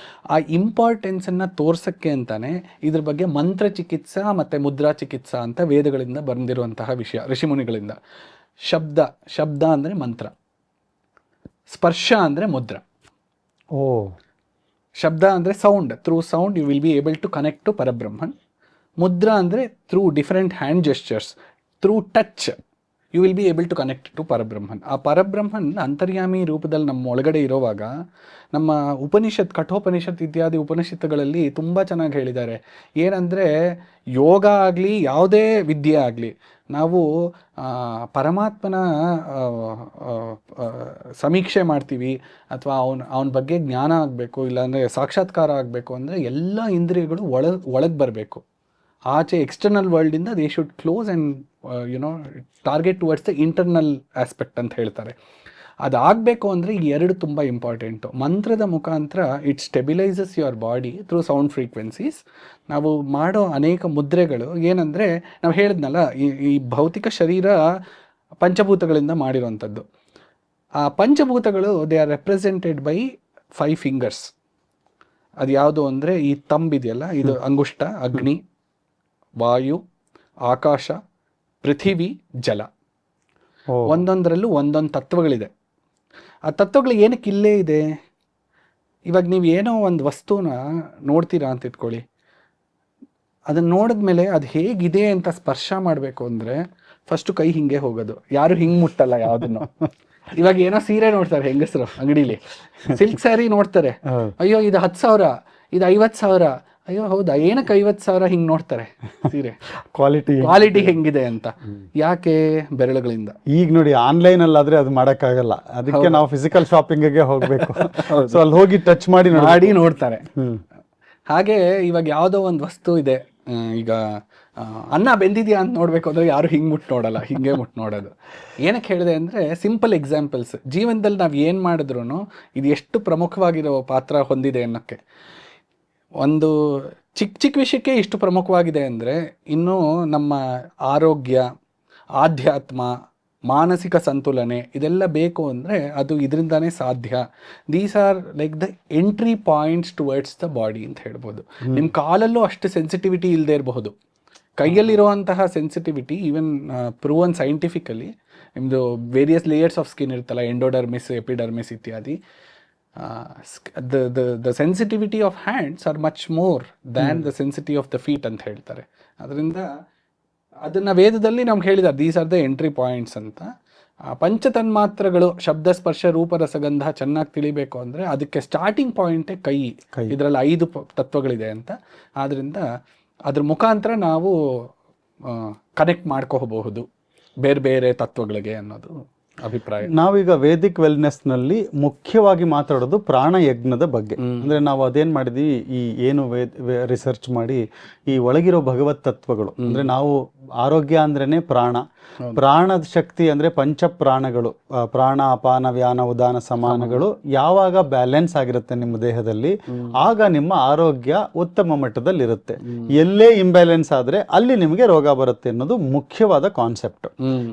ಆ ಇಂಪಾರ್ಟೆನ್ಸನ್ನು ತೋರ್ಸೋಕ್ಕೆ ಅಂತಾನೆ ಇದ್ರ ಬಗ್ಗೆ ಮಂತ್ರ ಚಿಕಿತ್ಸಾ ಮತ್ತು ಮುದ್ರಾ ಚಿಕಿತ್ಸಾ ಅಂತ ವೇದಗಳಿಂದ ಬಂದಿರುವಂತಹ ವಿಷಯ, ಋಷಿಮುನಿಗಳಿಂದ. ಶಬ್ದ ಅಂದರೆ ಮಂತ್ರ, ಸ್ಪರ್ಶ ಅಂದರೆ ಮುದ್ರ. ಶಬ್ದ ಅಂದರೆ sound, through sound you will be able to connect to Parabrahman. ಮುದ್ರಾ ಅಂದರೆ through different hand gestures, through touch you will be able to connect to Parabrahman. ಆ ಪರಬ್ರಹ್ಮನ್ ಅಂತರ್ಯಾಮಿ ರೂಪದಲ್ಲಿ ನಮ್ಮ ಒಳಗಡೆ ಇರೋವಾಗ, ನಮ್ಮ ಕಠೋಪನಿಷತ್ ಇತ್ಯಾದಿ ಉಪನಿಷತ್ತುಗಳಲ್ಲಿ ತುಂಬ ಚೆನ್ನಾಗಿ ಹೇಳಿದ್ದಾರೆ. ಏನಂದರೆ ಯೋಗ ಆಗಲಿ ಯಾವುದೇ ವಿದ್ಯೆ ಆಗಲಿ, ನಾವು ಪರಮಾತ್ಮನ ಸಮೀಕ್ಷೆ ಮಾಡ್ತೀವಿ ಅಥವಾ ಅವನ ಬಗ್ಗೆ ಜ್ಞಾನ ಆಗಬೇಕು, ಇಲ್ಲಾಂದರೆ ಸಾಕ್ಷಾತ್ಕಾರ ಆಗಬೇಕು ಅಂದರೆ ಎಲ್ಲ ಇಂದ್ರಿಯಗಳು ಒಳಗೆ ಬರಬೇಕು. ಆಚೆ ಎಕ್ಸ್ಟರ್ನಲ್ ವರ್ಲ್ಡಿಂದ they should close and target towards the internal aspect ಅಂತ ಹೇಳ್ತಾರೆ. ಅದಾಗಬೇಕು ಅಂದರೆ ಈ ಎರಡು ತುಂಬ ಇಂಪಾರ್ಟೆಂಟು. ಮಂತ್ರದ ಮುಖಾಂತರ it ಸ್ಟೆಬಿಲೈಸಸ್ your body through sound frequencies. ನಾವು ಮಾಡೋ ಅನೇಕ ಮುದ್ರೆಗಳು ಏನಂದರೆ, ನಾವು ಹೇಳಿದ್ನಲ್ಲ ಈ ಭೌತಿಕ ಶರೀರ ಪಂಚಭೂತಗಳಿಂದ ಮಾಡಿರುವಂಥದ್ದು. ಆ ಪಂಚಭೂತಗಳು they are represented by 5 fingers. ಅದು ಯಾವುದು ಅಂದರೆ, ಈ ತಂಬಿದೆಯಲ್ಲ, ಇದು ಅಂಗುಷ್ಟ, ಅಗ್ನಿ, ವಾಯು, ಆಕಾಶ, ಪೃಥಿವಿ, ಜಲ. ಒಂದೊಂದರಲ್ಲೂ ಒಂದೊಂದು ತತ್ವಗಳಿದೆ. ಆ ತತ್ವಗಳು ಏನಕ್ಕೆ ಇಲ್ಲೇ ಇದೆ? ಇವಾಗ ನೀವು ಏನೋ ಒಂದು ವಸ್ತುನ ನೋಡ್ತೀರಾ ಅಂತ ಇಟ್ಕೊಳ್ಳಿ, ಅದನ್ನು ನೋಡಿದ್ಮೇಲೆ ಅದು ಹೇಗಿದೆ ಅಂತ ಸ್ಪರ್ಶ ಮಾಡಬೇಕು ಅಂದರೆ ಫಸ್ಟು ಕೈ ಹಿಂಗೆ ಹೋಗೋದು. ಯಾರು ಹಿಂಗೆ ಮುಟ್ಟಲ್ಲ ಯಾವುದನ್ನು. ಇವಾಗ ಏನೋ ಸೀರೆ ನೋಡ್ತಾರೆ ಹೆಂಗಸರು ಅಂಗಡಿಲಿ, ಸಿಲ್ಕ್ ಸ್ಯಾರಿ ನೋಡ್ತಾರೆ, ಅಯ್ಯೋ ಇದು 10,000, ಇದು 50,000, ಅಯ್ಯೋ ಹೌದಾ, ಏನಕ್ಕೆ 50,000 ಹಿಂಗೆ ನೋಡ್ತಾರೆ ಸೀರೆ ಕ್ವಾಲಿಟಿ ಕ್ವಾಲಿಟಿ ಹೆಂಗಿದೆ ಅಂತ. ಯಾಕೆ? ಬೆರಳುಗಳಿಂದ. ಈಗ ನೋಡಿ ಆನ್ಲೈನ್ ಅಲ್ಲಾದ್ರೆ ಅದು ಮಾಡಕ್ಕಾಗಲ್ಲ, ಅದಕ್ಕೆ ನಾವು ಫಿಸಿಕಲ್ ಶಾಪಿಂಗ್ಗೆ ಹೋಗ್ಬೇಕು. ಸೊ ಅಲ್ಲಿ ಹೋಗಿ ಟಚ್ ಮಾಡಿ ನೋಡ್ತಾರೆ. ಹಾಗೆ ಇವಾಗ ಯಾವುದೋ ಒಂದು ವಸ್ತು ಇದೆ, ಈಗ ಅನ್ನ ಬೆಂದಿದ್ಯಾ ಅಂತ ನೋಡ್ಬೇಕು ಅಂದ್ರೆ ಯಾರು ಹಿಂಗೆ ಮುಟ್ಟು ನೋಡಲ್ಲ, ಹಿಂಗೆ ಮುಟ್ಟು ನೋಡೋದು. ಏನಕ್ಕೆ ಹೇಳಿದೆ ಅಂದರೆ ಸಿಂಪಲ್ ಎಕ್ಸಾಂಪಲ್ಸ್. ಜೀವನದಲ್ಲಿ ನಾವು ಏನು ಮಾಡಿದ್ರು ಇದು ಎಷ್ಟು ಪ್ರಮುಖವಾಗಿರೋ ಪಾತ್ರ ಹೊಂದಿದೆ ಅನ್ನೋಕ್ಕೆ. ಒಂದು ಚಿಕ್ಕ ಚಿಕ್ಕ ವಿಷಯಕ್ಕೆ ಇಷ್ಟು ಪ್ರಮುಖವಾಗಿದೆ ಅಂದರೆ ಇನ್ನು ನಮ್ಮ ಆರೋಗ್ಯ, ಆಧ್ಯಾತ್ಮ, ಮಾನಸಿಕ ಸಂತುಲನೆ ಇದೆಲ್ಲ ಬೇಕು ಅಂದರೆ ಅದು ಇದರಿಂದಾನೇ ಸಾಧ್ಯ. These are like the entry points towards the body ಅಂತ ಹೇಳ್ಬೋದು. ನಿಮ್ಮ ಕಾಲಲ್ಲೂ ಅಷ್ಟು ಸೆನ್ಸಿಟಿವಿಟಿ ಇಲ್ಲದೆ ಇರಬಹುದು. ಕೈಯಲ್ಲಿರುವಂತಹ ಸೆನ್ಸಿಟಿವಿಟಿ ಈವನ್ ಪ್ರೂವನ್ ಸೈಂಟಿಫಿಕಲಿ, ನಿಮ್ಮದು ವೇರಿಯಸ್ ಲೇಯರ್ಸ್ ಆಫ್ ಸ್ಕಿನ್ ಇರುತ್ತಲ್ಲ, ಎಂಡೋಡರ್ಮಿಸ್, ಎಪಿಡರ್ಮಿಸ್ ಇತ್ಯಾದಿ. the sensitivity of hands are much more than the sensitivity of the feet ಅಂತ ಹೇಳ್ತಾರೆ. ಅದರಿಂದ ಅದನ್ನು ವೇದದಲ್ಲಿ ನಮ್ಗೆ ಹೇಳಿದ್ದಾರೆ, these are the entry points ಅಂತ. ಪಂಚತನ್ಮಾತ್ರಗಳು ಶಬ್ದ, ಸ್ಪರ್ಶ, ರೂಪ, ರಸಗಂಧ ಚೆನ್ನಾಗಿ ತಿಳಿಬೇಕು ಅಂದರೆ ಅದಕ್ಕೆ ಸ್ಟಾರ್ಟಿಂಗ್ ಪಾಯಿಂಟೇ ಕೈ. ಇದರಲ್ಲಿ 5 ತತ್ವಗಳಿದೆ ಅಂತ. ಆದ್ದರಿಂದ ಅದ್ರ ಮುಖಾಂತರ ನಾವು ಕನೆಕ್ಟ್ ಮಾಡ್ಕೋಬಹುದು ಬೇರೆ ಬೇರೆ ತತ್ವಗಳಿಗೆ ಅನ್ನೋದು ಅಭಿಪ್ರಾಯ. ನಾವೀಗ ವೇದಿಕ್ ವೆಲ್ನೆಸ್ನಲ್ಲಿ ಮುಖ್ಯವಾಗಿ ಮಾತಾಡೋದು ಪ್ರಾಣಯಜ್ಞದ ಬಗ್ಗೆ. ಅಂದರೆ ನಾವು ಅದೇನು ಮಾಡಿದ್ವಿ, ಈ ಏನು ರಿಸರ್ಚ್ ಮಾಡಿ ಈ ಒಳಗಿರೋ ಭಗವತ್ ತತ್ವಗಳು, ಅಂದರೆ ನಾವು ಆರೋಗ್ಯ ಅಂದ್ರೇ ಪ್ರಾಣ, ಪ್ರಾಣದ ಶಕ್ತಿ ಅಂದರೆ ಪಂಚಪ್ರಾಣಗಳು, ಪ್ರಾಣ, ಅಪಾನ, ವ್ಯಾನ, ಉದಾನ, ಸಮಾನಗಳು ಯಾವಾಗ ಬ್ಯಾಲೆನ್ಸ್ ಆಗಿರುತ್ತೆ ನಿಮ್ಮ ದೇಹದಲ್ಲಿ, ಆಗ ನಿಮ್ಮ ಆರೋಗ್ಯ ಉತ್ತಮ ಮಟ್ಟದಲ್ಲಿರುತ್ತೆ. ಎಲ್ಲೇ ಇಂಬ್ಯಾಲೆನ್ಸ್ ಆದರೆ ಅಲ್ಲಿ ನಿಮಗೆ ರೋಗ ಬರುತ್ತೆ ಅನ್ನೋದು ಮುಖ್ಯವಾದ ಕಾನ್ಸೆಪ್ಟ್.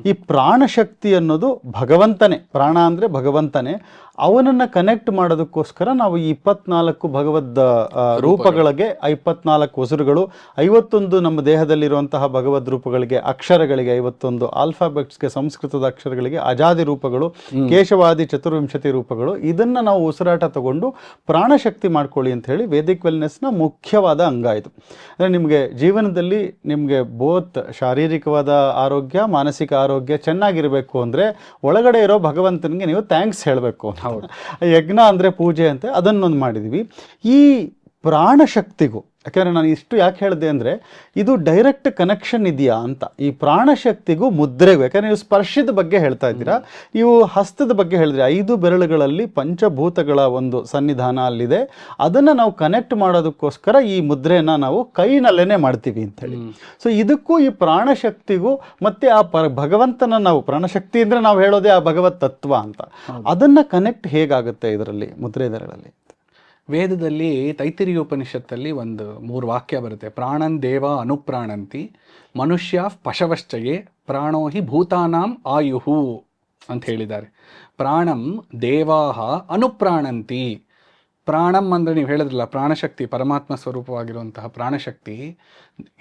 ಈ ಪ್ರಾಣಶಕ್ತಿ ಅನ್ನೋದು ಭಗವಂತನೇ, ಪ್ರಾಣ ಅಂದರೆ ಭಗವಂತನೇ. ಅವನನ್ನು ಕನೆಕ್ಟ್ ಮಾಡೋದಕ್ಕೋಸ್ಕರ ನಾವು ಈ 24 ಭಗವದ್ ರೂಪಗಳಿಗೆ 54 ಹೊಸರುಗಳು, 51 ನಮ್ಮ ದೇಹದಲ್ಲಿರುವಂತಹ ಭಗವದ್ ರೂಪಗಳಿಗೆ, ಅಕ್ಷರಗಳಿಗೆ 51 ಆಲ್ಫಾಬೆಟ್ಸ್ಗೆ, ಸಂಸ್ಕೃತದ ಅಕ್ಷರಗಳಿಗೆ ಅಜಾದಿ ರೂಪಗಳು, ಕೇಶವಾದಿ ಚತುರ್ವಿಂಶತಿ ರೂಪಗಳು, ಇದನ್ನ ನಾವು ಉಸಿರಾಟ ತಗೊಂಡು ಪ್ರಾಣಶಕ್ತಿ ಮಾಡ್ಕೊಳ್ಳಿ ಅಂತ ಹೇಳಿ ವೇದಿಕ್ ವೆಲ್ನೆಸ್ನ ಮುಖ್ಯವಾದ ಅಂಗ ಇದು. ಅಂದರೆ ನಿಮಗೆ ಜೀವನದಲ್ಲಿ ನಿಮಗೆ ಬೋತ್ ಶಾರೀರಿಕವಾದ ಆರೋಗ್ಯ, ಮಾನಸಿಕ ಆರೋಗ್ಯ ಚೆನ್ನಾಗಿರಬೇಕು ಅಂದರೆ ಒಳಗಡೆ ಇರೋ ಭಗವಂತನಿಗೆ ನೀವು ಥ್ಯಾಂಕ್ಸ್ ಹೇಳಬೇಕು. ಯಜ್ಞ ಅಂದರೆ ಪೂಜೆ ಅಂತ ಅದನ್ನೊಂದು ಮಾಡಿದ್ವಿ. ಈ ಪ್ರಾಣಶಕ್ತಿಗೂ, ಯಾಕೆಂದರೆ ನಾನು ಇಷ್ಟು ಯಾಕೆ ಹೇಳಿದೆ ಅಂದರೆ ಇದು ಡೈರೆಕ್ಟ್ ಕನೆಕ್ಷನ್ ಇದೆಯಾ ಅಂತ. ಈ ಪ್ರಾಣಶಕ್ತಿಗೂ ಮುದ್ರೆಗೂ, ಯಾಕಂದರೆ ನೀವು ಸ್ಪರ್ಶದ ಬಗ್ಗೆ ಹೇಳ್ತಾ ಇದ್ದೀರಾ, ನೀವು ಹಸ್ತದ ಬಗ್ಗೆ ಹೇಳಿದ್ರಿ, 5 ಬೆರಳುಗಳಲ್ಲಿ ಪಂಚಭೂತಗಳ ಒಂದು ಸನ್ನಿಧಾನ ಅಲ್ಲಿದೆ. ಅದನ್ನು ನಾವು ಕನೆಕ್ಟ್ ಮಾಡೋದಕ್ಕೋಸ್ಕರ ಈ ಮುದ್ರೆನ ನಾವು ಕೈನಲ್ಲೇ ಮಾಡ್ತೀವಿ ಅಂತೇಳಿ. ಸೊ ಇದಕ್ಕೂ ಈ ಪ್ರಾಣಶಕ್ತಿಗೂ ಮತ್ತೆ ಆ ಭಗವಂತನ, ನಾವು ಪ್ರಾಣಶಕ್ತಿ ಅಂದರೆ ನಾವು ಹೇಳೋದೇ ಆ ಭಗವತ್ ತತ್ವ ಅಂತ, ಅದನ್ನು ಕನೆಕ್ಟ್ ಹೇಗಾಗುತ್ತೆ ಇದರಲ್ಲಿ ಮುದ್ರೆಗಳಲ್ಲಿ? ವೇದದಲ್ಲಿ ತೈತಿರಿಯ ಉಪನಿಷತ್ತಲ್ಲಿ ಒಂದು 3 ವಾಕ್ಯ ಬರುತ್ತೆ. ಪ್ರಾಣನ್ ದೇವ ಅನುಪ್ರಾಣಂತಿ, ಮನುಷ್ಯ ಪಶವಶ್ಚಯೇ, ಪ್ರಾಣೋ ಹಿ ಭೂತಾನಾಂ ಆಯುಹು ಅಂತ ಹೇಳಿದ್ದಾರೆ. ಪ್ರಾಣಂ ದೇವಾಹ ಅನುಪ್ರಾಣಂತಿ. ಪ್ರಾಣಂ ಅಂದರೆ ನೀವು ಹೇಳಿದ್ರಲ್ಲ ಪ್ರಾಣಶಕ್ತಿ, ಪರಮಾತ್ಮ ಸ್ವರೂಪವಾಗಿರುವಂತಹ ಪ್ರಾಣಶಕ್ತಿ.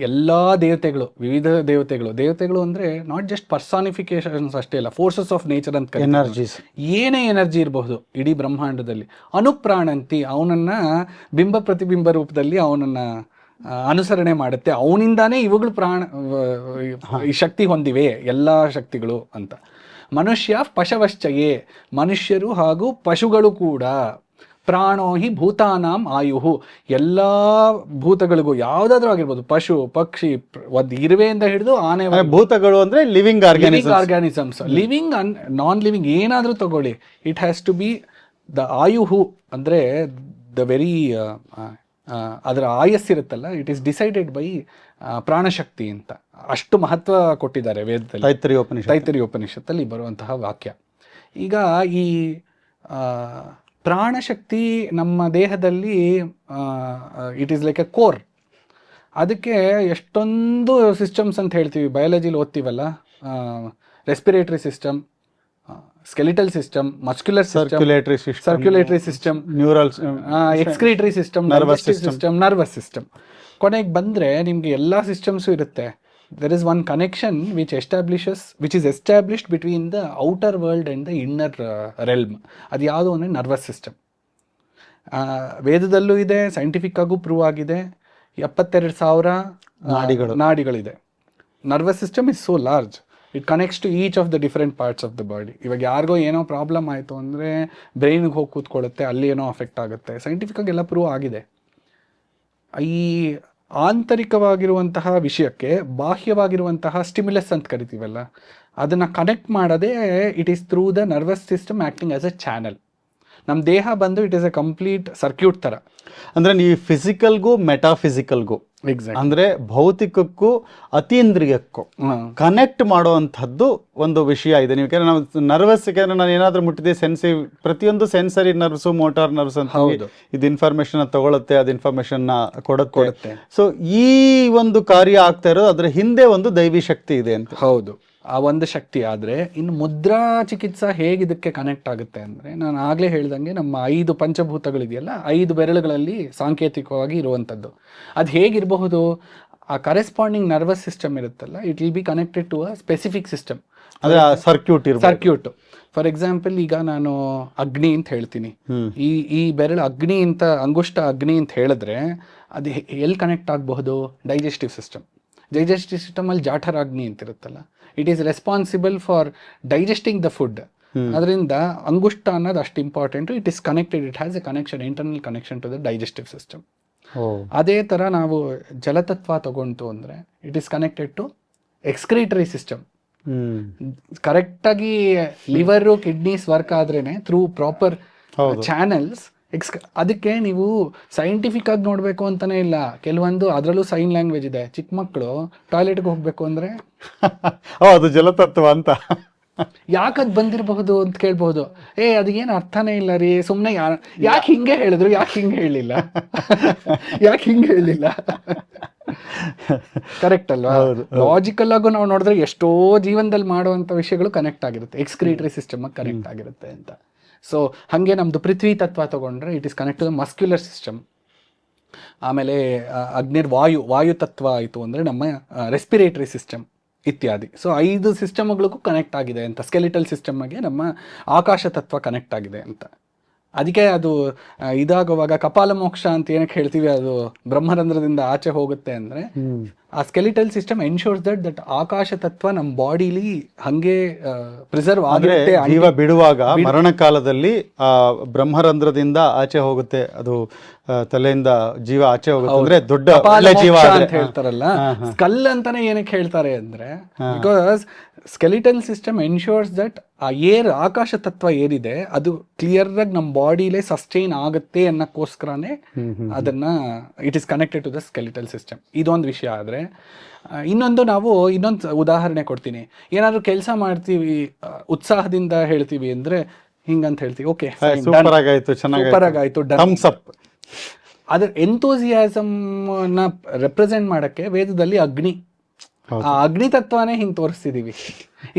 ಎಲ್ಲ ದೇವತೆಗಳು, ವಿವಿಧ ದೇವತೆಗಳು ಅಂದರೆ ನಾಟ್ ಜಸ್ಟ್ ಪರ್ಸಾನಿಫಿಕೇಶನ್ಸ್ ಅಷ್ಟೇ ಅಲ್ಲ, ಫೋರ್ಸಸ್ ಆಫ್ ನೇಚರ್ ಅಂತ, ಎನರ್ಜೀಸ್, ಏನೇ ಎನರ್ಜಿ ಇರಬಹುದು ಇಡೀ ಬ್ರಹ್ಮಾಂಡದಲ್ಲಿ. ಅನುಪ್ರಾಣಂತಿ, ಅವನನ್ನು ಬಿಂಬ ಪ್ರತಿಬಿಂಬ ರೂಪದಲ್ಲಿ ಅವನನ್ನು ಅನುಸರಣೆ ಮಾಡುತ್ತೆ. ಅವನಿಂದಾನೇ ಇವುಗಳು ಈ ಶಕ್ತಿ ಹೊಂದಿವೆ, ಎಲ್ಲ ಶಕ್ತಿಗಳು ಅಂತ. ಮನುಷ್ಯ ಪಶವಶ್ಚಯೇ, ಮನುಷ್ಯರು ಹಾಗೂ ಪಶುಗಳು ಕೂಡ. ಪ್ರಾಣೋ ಹಿ ಭೂತಾನಾಂ ಆಯುಹು, ಎಲ್ಲ ಭೂತಗಳಿಗೂ, ಯಾವುದಾದ್ರೂ ಆಗಿರ್ಬೋದು, ಪಶು, ಪಕ್ಷಿ, ಒಂದು ಇರುವೆಯಿಂದ ಹಿಡಿದು ಆನೆ. ಭೂತಗಳು ಅಂದರೆ living organisms, living non living ಏನಾದರೂ ತಗೊಳ್ಳಿ, it has to be the ಆಯುಹು ಅಂದರೆ ದ ವೆರಿ ಅದರ ಆಯಸ್ಸಿರುತ್ತಲ್ಲ, ಇಟ್ ಈಸ್ ಡಿಸೈಡೆಡ್ ಬೈ ಪ್ರಾಣಶಕ್ತಿ ಅಂತ. ಅಷ್ಟು ಮಹತ್ವ ಕೊಟ್ಟಿದ್ದಾರೆ ವೇದದಲ್ಲಿ, ತೈತಿರಿಯ ಉಪನಿಷತ್ತಲ್ಲಿ ಬರುವಂತಹ ವಾಕ್ಯ. ಈಗ ಈ ಪ್ರಾಣಶಕ್ತಿ ನಮ್ಮ ದೇಹದಲ್ಲಿ it is like a core. ಅದಕ್ಕೆ ಎಷ್ಟೊಂದು ಸಿಸ್ಟಮ್ಸ್ ಅಂತ ಹೇಳ್ತೀವಿ, ಬಯಾಲಜಿಲಿ ಓದ್ತೀವಲ್ಲ, respiratory system, skeletal system, muscular circulatory system, neural, excretory system, nervous system. ಕೊನೆಗೆ ಬಂದರೆ ನಿಮಗೆ ಎಲ್ಲ ಸಿಸ್ಟಮ್ಸು ಇರುತ್ತೆ. there is one connection which is established between the outer world and the inner realm. ಅದು ಯಾವುದು ಅಂದರೆ ನರ್ವಸ್ ಸಿಸ್ಟಮ್. ವೇದದಲ್ಲೂ ಇದೆ, ಸೈಂಟಿಫಿಕ್ ಆಗೂ ಪ್ರೂವ್ ಆಗಿದೆ. 72,000 ನಾಡಿಗಳಿದೆ. Nervous system is so large, it connects to each of the different parts of the body. ಇವಾಗ ಯಾರಿಗೋ ಏನೋ ಪ್ರಾಬ್ಲಮ್ ಆಯಿತು ಅಂದರೆ ಬ್ರೈನ್ಗೆ ಹೋಗಿ ಕೂತ್ಕೊಳ್ಳುತ್ತೆ, ಅಲ್ಲಿ ಏನೋ ಅಫೆಕ್ಟ್ ಆಗುತ್ತೆ. ಸೈಂಟಿಫಿಕ್ ಆಗಿ ಎಲ್ಲ ಪ್ರೂವ್ ಆಗಿದೆ. ಈ ಆಂತರಿಕವಾಗಿರುವಂತಹ ವಿಷಯಕ್ಕೆ ಬಾಹ್ಯವಾಗಿರುವಂತಹ ಸ್ಟಿಮ್ಯುಲಸ್ ಅಂತ ಕರಿತೀವಲ್ಲ, ಅದನ್ನು ಕನೆಕ್ಟ್ ಮಾಡೋದೇ it is through the nervous system acting as A channel. ನಮ್ಮ ದೇಹ ಬಂದು it is A complete circuit ಥರ. ಅಂದ್ರೆ ನೀವು ಫಿಸಿಕಲ್ಗೂ ಮೆಟಾಫಿಸಿಕಲ್ಗೂ, ಅಂದ್ರೆ ಭೌತಿಕಕ್ಕೂ ಅತೀಂದ್ರಿಯಕ್ಕೂ ಕನೆಕ್ಟ್ ಮಾಡುವಂಥದ್ದು ಒಂದು ವಿಷಯ ಇದೆ. ನೀವು ನಾವು ನರ್ವಸ್, ಯಾಕಂದ್ರೆ ನಾನು ಏನಾದ್ರೂ ಮುಟ್ಟಿದೆ ಸೆನ್ಸಿವ್, ಪ್ರತಿಯೊಂದು ಸೆನ್ಸರಿ ನರ್ವ್ಸು, ಮೋಟಾರ್ ನರ್ವ್ಸ್ ಅಂತ ಇದು ಇನ್ಫಾರ್ಮೇಶನ್ ತಗೊಳುತ್ತೆ, ಅದು ಇನ್ಫಾರ್ಮೇಶನ್ ಕೊಡುತ್ತೆ. ಸೊ ಈ ಒಂದು ಕಾರ್ಯ ಆಗ್ತಾ ಇರೋದು ಅದರ ಹಿಂದೆ ಒಂದು ದೈವಿ ಶಕ್ತಿ ಇದೆ ಅಂತ. ಹೌದು, ಆ ಒಂದು ಶಕ್ತಿ. ಆದರೆ ಇನ್ನು ಮುದ್ರಾ ಚಿಕಿತ್ಸಾ ಹೇಗೆ ಇದಕ್ಕೆ ಕನೆಕ್ಟ್ ಆಗುತ್ತೆ ಅಂದರೆ, ನಾನು ಆಗಲೇ ಹೇಳ್ದಂಗೆ ನಮ್ಮ 5 ಪಂಚಭೂತಗಳಿದೆಯಲ್ಲ, 5 ಬೆರಳುಗಳಲ್ಲಿ ಸಾಂಕೇತಿಕವಾಗಿ ಇರುವಂಥದ್ದು. ಅದು ಹೇಗಿರಬಹುದು, ಆ ಕರೆಸ್ಪಾಂಡಿಂಗ್ ನರ್ವಸ್ ಸಿಸ್ಟಮ್ ಇರುತ್ತಲ್ಲ, it will be connected to a specific system, ಅಂದರೆ ಸರ್ಕ್ಯೂಟ್. ಫಾರ್ ಎಕ್ಸಾಂಪಲ್, ಈಗ ನಾನು ಅಗ್ನಿ ಅಂತ ಹೇಳ್ತೀನಿ, ಈ ಬೆರಳು ಅಗ್ನಿ ಅಂತ, ಅಂಗುಷ್ಟ ಅಗ್ನಿ ಅಂತ ಹೇಳಿದ್ರೆ ಅದು ಎಲ್ಲಿ ಕನೆಕ್ಟ್ ಆಗಬಹುದು? Digestive system. ಡೈಜೆಸ್ಟಿವ್ ಸಿಸ್ಟಮಲ್ಲಿ ಜಾಠರಾಗ್ನಿ ಅಂತ ಇರುತ್ತಲ್ಲ, it is responsible for digesting the food. ಅದರಿಂದ ಅಂಗುಷ್ಟ ಅನ್ನೋದು ಅಷ್ಟು important. It is connected, it has a connection, internal connection to the digestive system. ಅದೇ ಥರ ನಾವು ಜಲತತ್ವ ತಗೊಂತು ಅಂದರೆ it is connected to excretory system. ಕರೆಕ್ಟಾಗಿ ಲಿವರು, ಕಿಡ್ನೀಸ್ ವರ್ಕ್ ಆದ್ರೇನೆ ಥ್ರೂ ಪ್ರಾಪರ್ ಚಾನೆಲ್ಸ್. ಅದಕ್ಕೆ ನೀವು ಸೈಂಟಿಫಿಕ್ ಆಗಿ ನೋಡಬೇಕು ಅಂತಾನೆ ಇಲ್ಲ, ಕೆಲವೊಂದು ಅದರಲ್ಲೂ ಸೈನ್ ಲ್ಯಾಂಗ್ವೇಜ್ ಇದೆ. ಚಿಕ್ಕ ಮಕ್ಕಳು ಟಾಯ್ಲೆಟ್ಗೆ ಹೋಗ್ಬೇಕು ಅಂದ್ರೆ ಅದು ಜಲತತ್ವ ಅಂತ ಯಾಕದ್ ಬಂದಿರಬಹುದು ಅಂತ ಕೇಳ್ಬಹುದು. ಅದೇನು ಅರ್ಥನೇ ಇಲ್ಲ ರೀ, ಸುಮ್ಮನೆ ಯಾಕೆ ಹಿಂಗೆ ಹೇಳಿದ್ರು, ಯಾಕೆ ಹಿಂಗೆ ಹೇಳಿಲ್ಲ, ಯಾಕೆ ಹಿಂಗೆ ಹೇಳಿಲ್ಲ. ಕರೆಕ್ಟ್ ಅಲ್ವಾ? ಲಾಜಿಕಲ್ ಆಗು ನಾವು ನೋಡಿದ್ರೆ ಎಷ್ಟೋ ಜೀವನದಲ್ಲಿ ಮಾಡುವಂಥ ವಿಷಯಗಳು ಕನೆಕ್ಟ್ ಆಗಿರುತ್ತೆ, ಎಕ್ಸ್ಕ್ರೀಟರಿ ಸಿಸ್ಟಮ್ ಕನೆಕ್ಟ್ ಆಗಿರುತ್ತೆ ಅಂತ. ಸೊ ಹಾಗೆ ನಮ್ಮದು ಪೃಥ್ವಿ ತತ್ವ ತಗೊಂಡ್ರೆ it is connect to the muscular system. ಆಮೇಲೆ ವಾಯು ತತ್ವ ಆಯಿತು ಅಂದರೆ ನಮ್ಮ ರೆಸ್ಪಿರೇಟರಿ ಸಿಸ್ಟಮ್ ಇತ್ಯಾದಿ. ಸೊ 5 ಸಿಸ್ಟಮ್ಗಳಿಗೂ ಕನೆಕ್ಟ್ ಆಗಿದೆ ಅಂತ. ಸ್ಕೆಲಿಟಲ್ ಸಿಸ್ಟಮ್ಗೆ ನಮ್ಮ ಆಕಾಶ ತತ್ವ ಕನೆಕ್ಟ್ ಆಗಿದೆ ಅಂತ. ಅದಕ್ಕೆ ಅದು ಇದಾಗುವಾಗ ಕಪಾಲ ಮೋಕ್ಷ ಅಂತ ಏನಕ್ಕೆ ಹೇಳ್ತೀವಿ, ಅದು ಬ್ರಹ್ಮರಂಧ್ರದಿಂದ ಆಚೆ ಹೋಗುತ್ತೆ ಅಂದರೆ ಆ ಸ್ಕೆಲಿಟಲ್ ಸಿಸ್ಟಮ್ ಎನ್ಶೋರ್ಸ್ ದಟ್ ಆಕಾಶ ತತ್ವ ನಮ್ಮ ಬಾಡಿಲಿ ಹಂಗೆ ಪ್ರಿಸರ್ವ್ ಆಗುತ್ತೆ. ಜೀವ ಬಿಡುವಾಗ ಮರಣ ಕಾಲದಲ್ಲಿ ಆ ಬ್ರಹ್ಮರಂಧ್ರದಿಂದ ಆಚೆ ಹೋಗುತ್ತೆ, ಅದು ತಲೆಯಿಂದ ಜೀವ ಆಚೆ ಹೋಗುತ್ತೆ ಅಂದ್ರೆ ದೊಡ್ಡ ಜೀವ ಅಂತ ಹೇಳ್ತಾರಲ್ಲ. ಸ್ಕಲ್ ಅಂತಾನೆ ಏನಕ್ಕೆ ಹೇಳ್ತಾರೆ ಅಂದ್ರೆ, because skeletal system ensures that ಆ ಆಕಾಶ ತತ್ವ ಏನಿದೆ ಅದು ಕ್ಲಿಯರ್ ಆಗಿ ನಮ್ಮ ಬಾಡಿಲೇ ಸಸ್ಟೈನ್ ಆಗುತ್ತೆ ಅನ್ನೋಕ್ಕೋಸ್ಕರನೇ ಅದನ್ನ it is connected to the skeletal system. ಇದೊಂದು ವಿಷಯ. ಆದರೆ ಇನ್ನೊಂದು ಉದಾಹರಣೆ ಕೊಡ್ತೀನಿ. ಏನಾದ್ರು ಕೆಲಸ ಮಾಡ್ತೀವಿ, ಉತ್ಸಾಹದಿಂದ ಹೇಳ್ತೀವಿ ಅಂದ್ರೆ ಹಿಂಗಂತ ಹೇಳ್ತೀವಿ, ಓಕೆ ಸೂಪರ್ ಆಗಾಯ್ತು, ಅದ್ರ ಎಂತೂಸಿಯಾಸಮ್ ನ ರೆಪ್ರೆಸೆಂಟ್ ಮಾಡಕ್ಕೆ ವೇದದಲ್ಲಿ ಅಗ್ನಿ, ಆ ಅಗ್ನಿ ತತ್ವನೇ ಹಿಂಗೆ ತೋರಿಸ್ತಿದೀವಿ.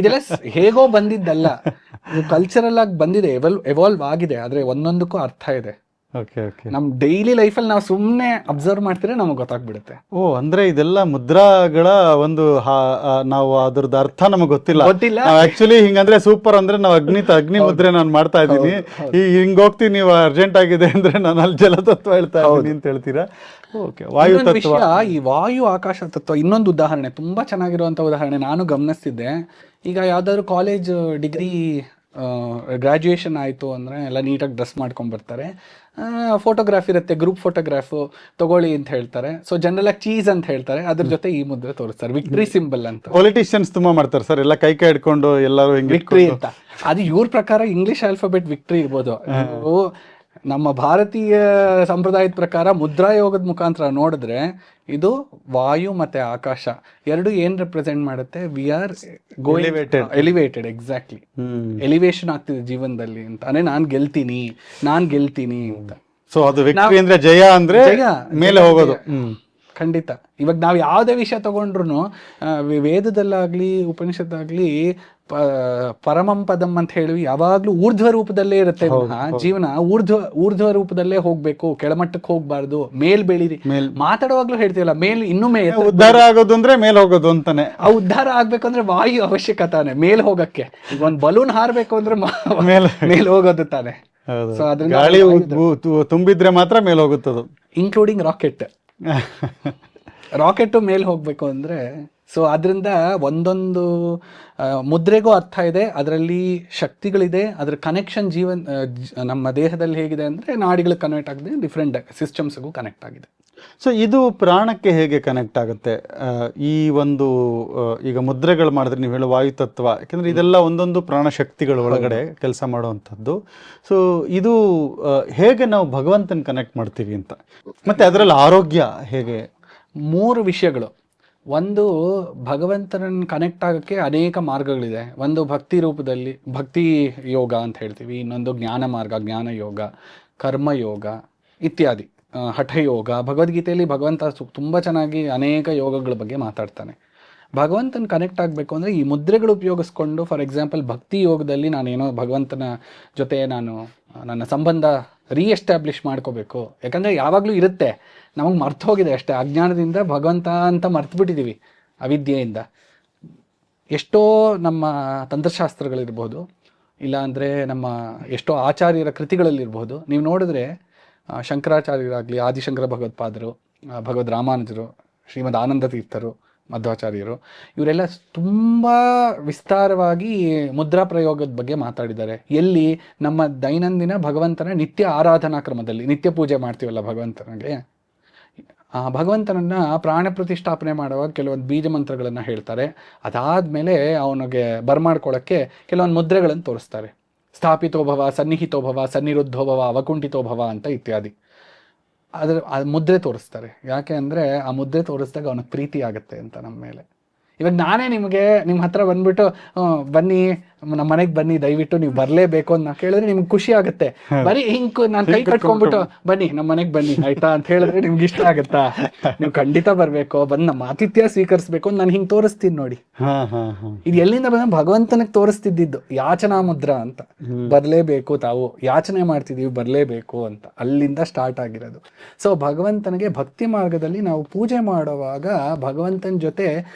ಇದೆಲ್ಲ ಹೇಗೋ ಬಂದಿದ್ದಲ್ಲ, ಇದು ಕಲ್ಚರಲ್ ಆಗಿ ಬಂದಿದೆ, ಎವಾಲ್ವ್ ಆಗಿದೆ. ಆದ್ರೆ ಒಂದೊಂದಕ್ಕೂ ಅರ್ಥ ಇದೆ. ನಮ್ ಡೈಲಿ ಲೈಫಲ್ಲಿ ನಾವು ಸುಮ್ಮನೆ ಅಬ್ಸರ್ವ್ ಮಾಡ್ತಿದ್ರೆ ನಮಗೆ ಗೊತ್ತಾಗ್ಬಿಡುತ್ತೆ. ಅಂದ್ರೆ ಇದೆಲ್ಲ ಮುದ್ರಾಗಳ ಒಂದು ನಾವು ಅದ್ರದ್ದು ಅರ್ಥ ನಮಗೆ ಗೊತ್ತಿಲ್ಲ. ಆಕ್ಚುಲಿ ಹಿಂಗಂದ್ರೆ ಸೂಪರ್ ಅಂದ್ರೆ ನಾವು ಅಗ್ನಿ ಮುದ್ರೆ ನಾನು ಮಾಡ್ತಾ ಇದ್ದೀನಿ, ಹಿಂಗ್ ಹೋಗ್ತೀನಿ, ನೀವು ಅರ್ಜೆಂಟ್ ಆಗಿದೆ ಅಂದ್ರೆ ನಾನು ಅಲ್ಲಿ ಜಲತತ್ವ ಹೇಳ್ತಾ ಇದ್ದೀನಿ ಅಂತ ಹೇಳ್ತೀರಾ? ವಾಯು ತತ್ವ, ಈ ವಾಯು ಆಕಾಶ ತತ್ವ ಇನ್ನೊಂದು ಉದಾಹರಣೆ, ತುಂಬಾ ಚೆನ್ನಾಗಿರುವಂತ ಉದಾಹರಣೆ. ನಾನು ಗಮನಿಸ್ತಿದ್ದೆ, ಈಗ ಯಾವ್ದಾದ್ರು ಕಾಲೇಜ್ ಡಿಗ್ರಿ ಗ್ರಾಜುಯೇಷನ್ ಆಯಿತು ಅಂದರೆ ಎಲ್ಲ ನೀಟಾಗಿ ಡ್ರೆಸ್ ಮಾಡ್ಕೊಂಡು ಬರ್ತಾರೆ, ಫೋಟೋಗ್ರಾಫ್ ಇರುತ್ತೆ, ಗ್ರೂಪ್ ಫೋಟೋಗ್ರಾಫು ತಗೊಳ್ಳಿ ಅಂತ ಹೇಳ್ತಾರೆ. ಸೊ ಜನರಲ್ ಆಗಿ ಚೀಸ್ ಅಂತ ಹೇಳ್ತಾರೆ, ಅದ್ರ ಜೊತೆ ಈ ಮುದ್ರೆ ತೋರಿಸ್ತಾರೆ, ವಿಕ್ಟ್ರಿ ಸಿಂಬಲ್ ಅಂತ. ಪೊಲಿಟಿಷಿಯನ್ಸ್ ತುಂಬಾ ಮಾಡ್ತಾರೆ ಸರ್, ಎಲ್ಲ ಕೈ ಹಿಡ್ಕೊಂಡು ಎಲ್ಲರೂ ವಿಕ್ಟ್ರಿ ಅಂತ. ಅದು ಇವ್ರ ಪ್ರಕಾರ ಇಂಗ್ಲಿಷ್ ಆಲ್ಫಾಬೆಟ್ ವಿಕ್ಟ್ರಿ ಇರ್ಬೋದು. ನಮ್ಮ ಭಾರತೀಯ ಸಂಪ್ರದಾಯದ ಪ್ರಕಾರ ಮುದ್ರಾ ಯೋಗದ ಮುಖಾಂತರ ನೋಡಿದ್ರೆ ಇದು ವಾಯು ಮತ್ತೆ ಆಕಾಶ ಎರಡು ಏನ್ ರೆಪ್ರೆಸೆಂಟ್ ಮಾಡುತ್ತೆ? We are going elevated. Exactly, elevation ಆಗ್ತಿದೆ ಜೀವನದಲ್ಲಿ ಅಂತ. ಅಂದ್ರೆ ನಾನ್ ಗೆಲ್ತೀನಿ ಅಂತ. ಸೊ ಅದು ವಿಕ್ಟರಿ ಅಂದ್ರೆ ಜಯ ಅಂದ್ರೆ ಮೇಲೆ ಹೋಗೋದು. ಖಂಡಿತ. ಇವಾಗ ನಾವು ಯಾವುದೇ ವಿಷಯ ತಗೊಂಡ್ರು ವೇದದಲ್ಲಾಗ್ಲಿ ಉಪನಿಷತ್ತಾಗ್ಲಿ ಪರಮಂ ಪದಂ ಅಂತ ಹೇಳಿ ಯಾವಾಗ್ಲೂ ಊರ್ಧ್ವ ರೂಪದಲ್ಲೇ ಇರುತ್ತೆ. ಜೀವನ ಊರ್ಧ್ವ ರೂಪದಲ್ಲೇ ಹೋಗ್ಬೇಕು, ಕೆಳಮಟ್ಟಕ್ಕೆ ಹೋಗ್ಬಾರ್ದು, ಮೇಲ್ ಬೆಳೀರಿ. ಮಾತಾಡುವಾಗ್ಲೂ ಹೇಳ್ತೀವಲ್ಲ, ಇನ್ನೂ ಮೇಲೆ ಉದ್ಧಾರ ಆಗೋದು ಅಂದ್ರೆ ಮೇಲ್ ಹೋಗೋದು ಅಂತಾನೆ. ಆ ಉದ್ಧಾರ ಆಗ್ಬೇಕಂದ್ರೆ ವಾಯು ಅವಶ್ಯಕತಾನೆ ಮೇಲ್ ಹೋಗಕ್ಕೆ. ಈಗ ಒಂದ್ ಬಲೂನ್ ಹಾರ್ಬೇಕು ಅಂದ್ರೆ ಮೇಲ್ ಹೋಗೋದು ತಾನೆ. ಸೊ ಅದನ್ನ ಗಾಳಿ ತುಂಬಿದ್ರೆ ಮಾತ್ರ ಮೇಲ್ ಹೋಗುತ್ತದು, ಇನ್ಕ್ಲೂಡಿಂಗ್ ರಾಕೆಟ್ ಮೇಲ್ ಹೋಗ್ಬೇಕು ಅಂದ್ರೆ. ಸೊ ಅದರಿಂದ ಒಂದೊಂದು ಮುದ್ರೆಗೂ ಅರ್ಥ ಇದೆ, ಅದರಲ್ಲಿ ಶಕ್ತಿಗಳಿದೆ, ಅದರ ಕನೆಕ್ಷನ್ ನಮ್ಮ ದೇಹದಲ್ಲಿ ಹೇಗಿದೆ ಅಂದರೆ ನಾಡಿಗಳಿಗೆ ಕನೆಕ್ಟ್ ಆಗಿದೆ, ಡಿಫ್ರೆಂಟ್ ಸಿಸ್ಟಮ್ಸ್ಗೂ ಕನೆಕ್ಟ್ ಆಗಿದೆ. ಸೊ ಇದು ಪ್ರಾಣಕ್ಕೆ ಹೇಗೆ ಕನೆಕ್ಟ್ ಆಗುತ್ತೆ? ಈ ಒಂದು ಈಗ ಮುದ್ರೆಗಳು ಮಾಡಿದ್ರೆ ನೀವು ಹೇಳೋ ವಾಯುತತ್ವ, ಯಾಕೆಂದರೆ ಇದೆಲ್ಲ ಒಂದೊಂದು ಪ್ರಾಣಶಕ್ತಿಗಳು ಒಳಗಡೆ ಕೆಲಸ ಮಾಡುವಂಥದ್ದು. ಸೊ ಇದು ಹೇಗೆ ನಾವು ಭಗವಂತನ ಕನೆಕ್ಟ್ ಮಾಡ್ತೀವಿ ಅಂತ, ಮತ್ತು ಅದರಲ್ಲಿ ಆರೋಗ್ಯ ಹೇಗೆ? 3 ವಿಷಯಗಳು. ಒಂದು, ಭಗವಂತನನ್ನು ಕನೆಕ್ಟ್ ಆಗೋಕ್ಕೆ ಅನೇಕ ಮಾರ್ಗಗಳಿದೆ. ಒಂದು ಭಕ್ತಿ ರೂಪದಲ್ಲಿ ಭಕ್ತಿ ಯೋಗ ಅಂತ ಹೇಳ್ತೀವಿ, ಇನ್ನೊಂದು ಜ್ಞಾನ ಮಾರ್ಗ, ಜ್ಞಾನ ಯೋಗ, ಕರ್ಮಯೋಗ ಇತ್ಯಾದಿ, ಹಠಯೋಗ. ಭಗವದ್ಗೀತೆಯಲ್ಲಿ ಭಗವಂತ ತುಂಬ ಚೆನ್ನಾಗಿ ಅನೇಕ ಯೋಗಗಳ ಬಗ್ಗೆ ಮಾತಾಡ್ತಾನೆ. ಭಗವಂತನ ಕನೆಕ್ಟ್ ಆಗಬೇಕು ಅಂದರೆ ಈ ಮುದ್ರೆಗಳು ಉಪಯೋಗಿಸ್ಕೊಂಡು, ಫಾರ್ ಎಕ್ಸಾಂಪಲ್ ಭಕ್ತಿ ಯೋಗದಲ್ಲಿ ನಾನೇನೋ ಭಗವಂತನ ಜೊತೆ ನಾನು ನನ್ನ ಸಂಬಂಧ ರೀಎಸ್ಟಾಬ್ಲಿಷ್ ಮಾಡ್ಕೋಬೇಕು. ಯಾಕಂದರೆ ಯಾವಾಗಲೂ ಇರುತ್ತೆ, ನಮಗೆ ಮರ್ತು ಹೋಗಿದೆ ಅಷ್ಟೇ, ಅಜ್ಞಾನದಿಂದ ಭಗವಂತ ಅಂತ ಮರ್ತುಬಿಟ್ಟಿದ್ದೀವಿ, ಅವಿದ್ಯೆಯಿಂದ. ಎಷ್ಟೋ ನಮ್ಮ ತಂತ್ರಶಾಸ್ತ್ರಗಳಿರ್ಬೋದು, ಇಲ್ಲಾಂದರೆ ನಮ್ಮ ಎಷ್ಟೋ ಆಚಾರ್ಯರ ಕೃತಿಗಳಲ್ಲಿರ್ಬೋದು, ನೀವು ನೋಡಿದ್ರೆ ಶಂಕರಾಚಾರ್ಯರಾಗಲಿ, ಆದಿಶಂಕರ ಭಗವತ್ಪಾದರು, ಭಗವದ್ ರಾಮಾನುಜರು, ಶ್ರೀಮದ್ ಆನಂದ ತೀರ್ಥರು, ಮಧ್ವಾಚಾರ್ಯರು, ಇವರೆಲ್ಲ ತುಂಬ ವಿಸ್ತಾರವಾಗಿ ಮುದ್ರಾ ಪ್ರಯೋಗದ ಬಗ್ಗೆ ಮಾತಾಡಿದ್ದಾರೆ. ಎಲ್ಲಿ? ನಮ್ಮ ದೈನಂದಿನ ಭಗವಂತನ ನಿತ್ಯ ಆರಾಧನಾ ಕ್ರಮದಲ್ಲಿ. ನಿತ್ಯ ಪೂಜೆ ಮಾಡ್ತೀವಲ್ಲ ಭಗವಂತನಿಗೆ, ಆ ಭಗವಂತನನ್ನು ಪ್ರಾಣ ಪ್ರತಿಷ್ಠಾಪನೆ ಮಾಡುವಾಗ ಕೆಲವೊಂದು ಬೀಜ ಮಂತ್ರಗಳನ್ನು ಹೇಳ್ತಾರೆ. ಅದಾದಮೇಲೆ ಅವನಿಗೆ ಬರ್ಮಾಡ್ಕೊಳ್ಳೋಕ್ಕೆ ಕೆಲವೊಂದು ಮುದ್ರೆಗಳನ್ನು ತೋರಿಸ್ತಾರೆ. ಸ್ಥಾಪಿತೋಭವ, ಸನ್ನಿಹಿತೋಭವ, ಸನ್ನಿರುದ್ಧೋಭವ, ಅವಕುಂಠಿತೋಭವ ಅಂತ ಇತ್ಯಾದಿ. ಆ ಮುದ್ರೆ ತೋರಿಸ್ತಾರೆ. ಯಾಕೆ ಅಂದರೆ ಆ ಮುದ್ರೆ ತೋರಿಸಿದಾಗ ಅವನಿಗೆ ಪ್ರೀತಿ ಆಗುತ್ತೆ ಅಂತ ನಮ್ಮ ಮೇಲೆ. ಇವಾಗ ನಾನೇ ನಿಮಗೆ ನಿಮ್ಮ ಹತ್ರ ಬಂದ್ಬಿಟ್ಟು ಬನ್ನಿ ನಮ್ಮ ಮನೆಗೆ ಬನ್ನಿ, ದಯವಿಟ್ಟು ನೀವು ಬರಲೇಬೇಕು ಅಂತ ನಾ ಕೇಳಿದ್ರೆ ನಿಮ್ಗೆ ಖುಷಿ ಆಗುತ್ತೆ. ಬರೀ ಹಿಂಗೆ ನಾನು ಕೈ ಕಟ್ಕೊಂಡ್ಬಿಟ್ಟು ಬನ್ನಿ ನಮ್ಮ ಮನೆಗೆ ಬನ್ನಿ ಆಯ್ತಾ ಅಂತ ಹೇಳಿದ್ರೆ ನಿಮ್ಗೆ ಇಷ್ಟ ಆಗುತ್ತಾ? ನೀವು ಖಂಡಿತ ಬರಬೇಕು, ಬಂದು ನಮ್ಮ ಆತಿಥ್ಯ ಸ್ವೀಕರಿಸ್ಬೇಕು ಅಂತ ನಾನು ಹಿಂಗೆ ತೋರಿಸ್ತೀನಿ ನೋಡಿ. ಇದು ಎಲ್ಲಿಂದ ಬಂದ? ಭಗವಂತನಿಗೆ ತೋರಿಸ್ತಿದ್ದಿದ್ದು ಯಾಚನಾ ಮುದ್ರಾ ಅಂತ. ಬರಲೇಬೇಕು, ತಾವು ಯಾಚನೆ ಮಾಡ್ತಿದ್ದೀವಿ, ಬರಲೇಬೇಕು ಅಂತ, ಅಲ್ಲಿಂದ ಸ್ಟಾರ್ಟ್ ಆಗಿರೋದು. ಸೊ ಭಗವಂತನಿಗೆ ಭಕ್ತಿ ಮಾರ್ಗದಲ್ಲಿ ನಾವು ಪೂಜೆ ಮಾಡುವಾಗ ಭಗವಂತನ ಜೊತೆ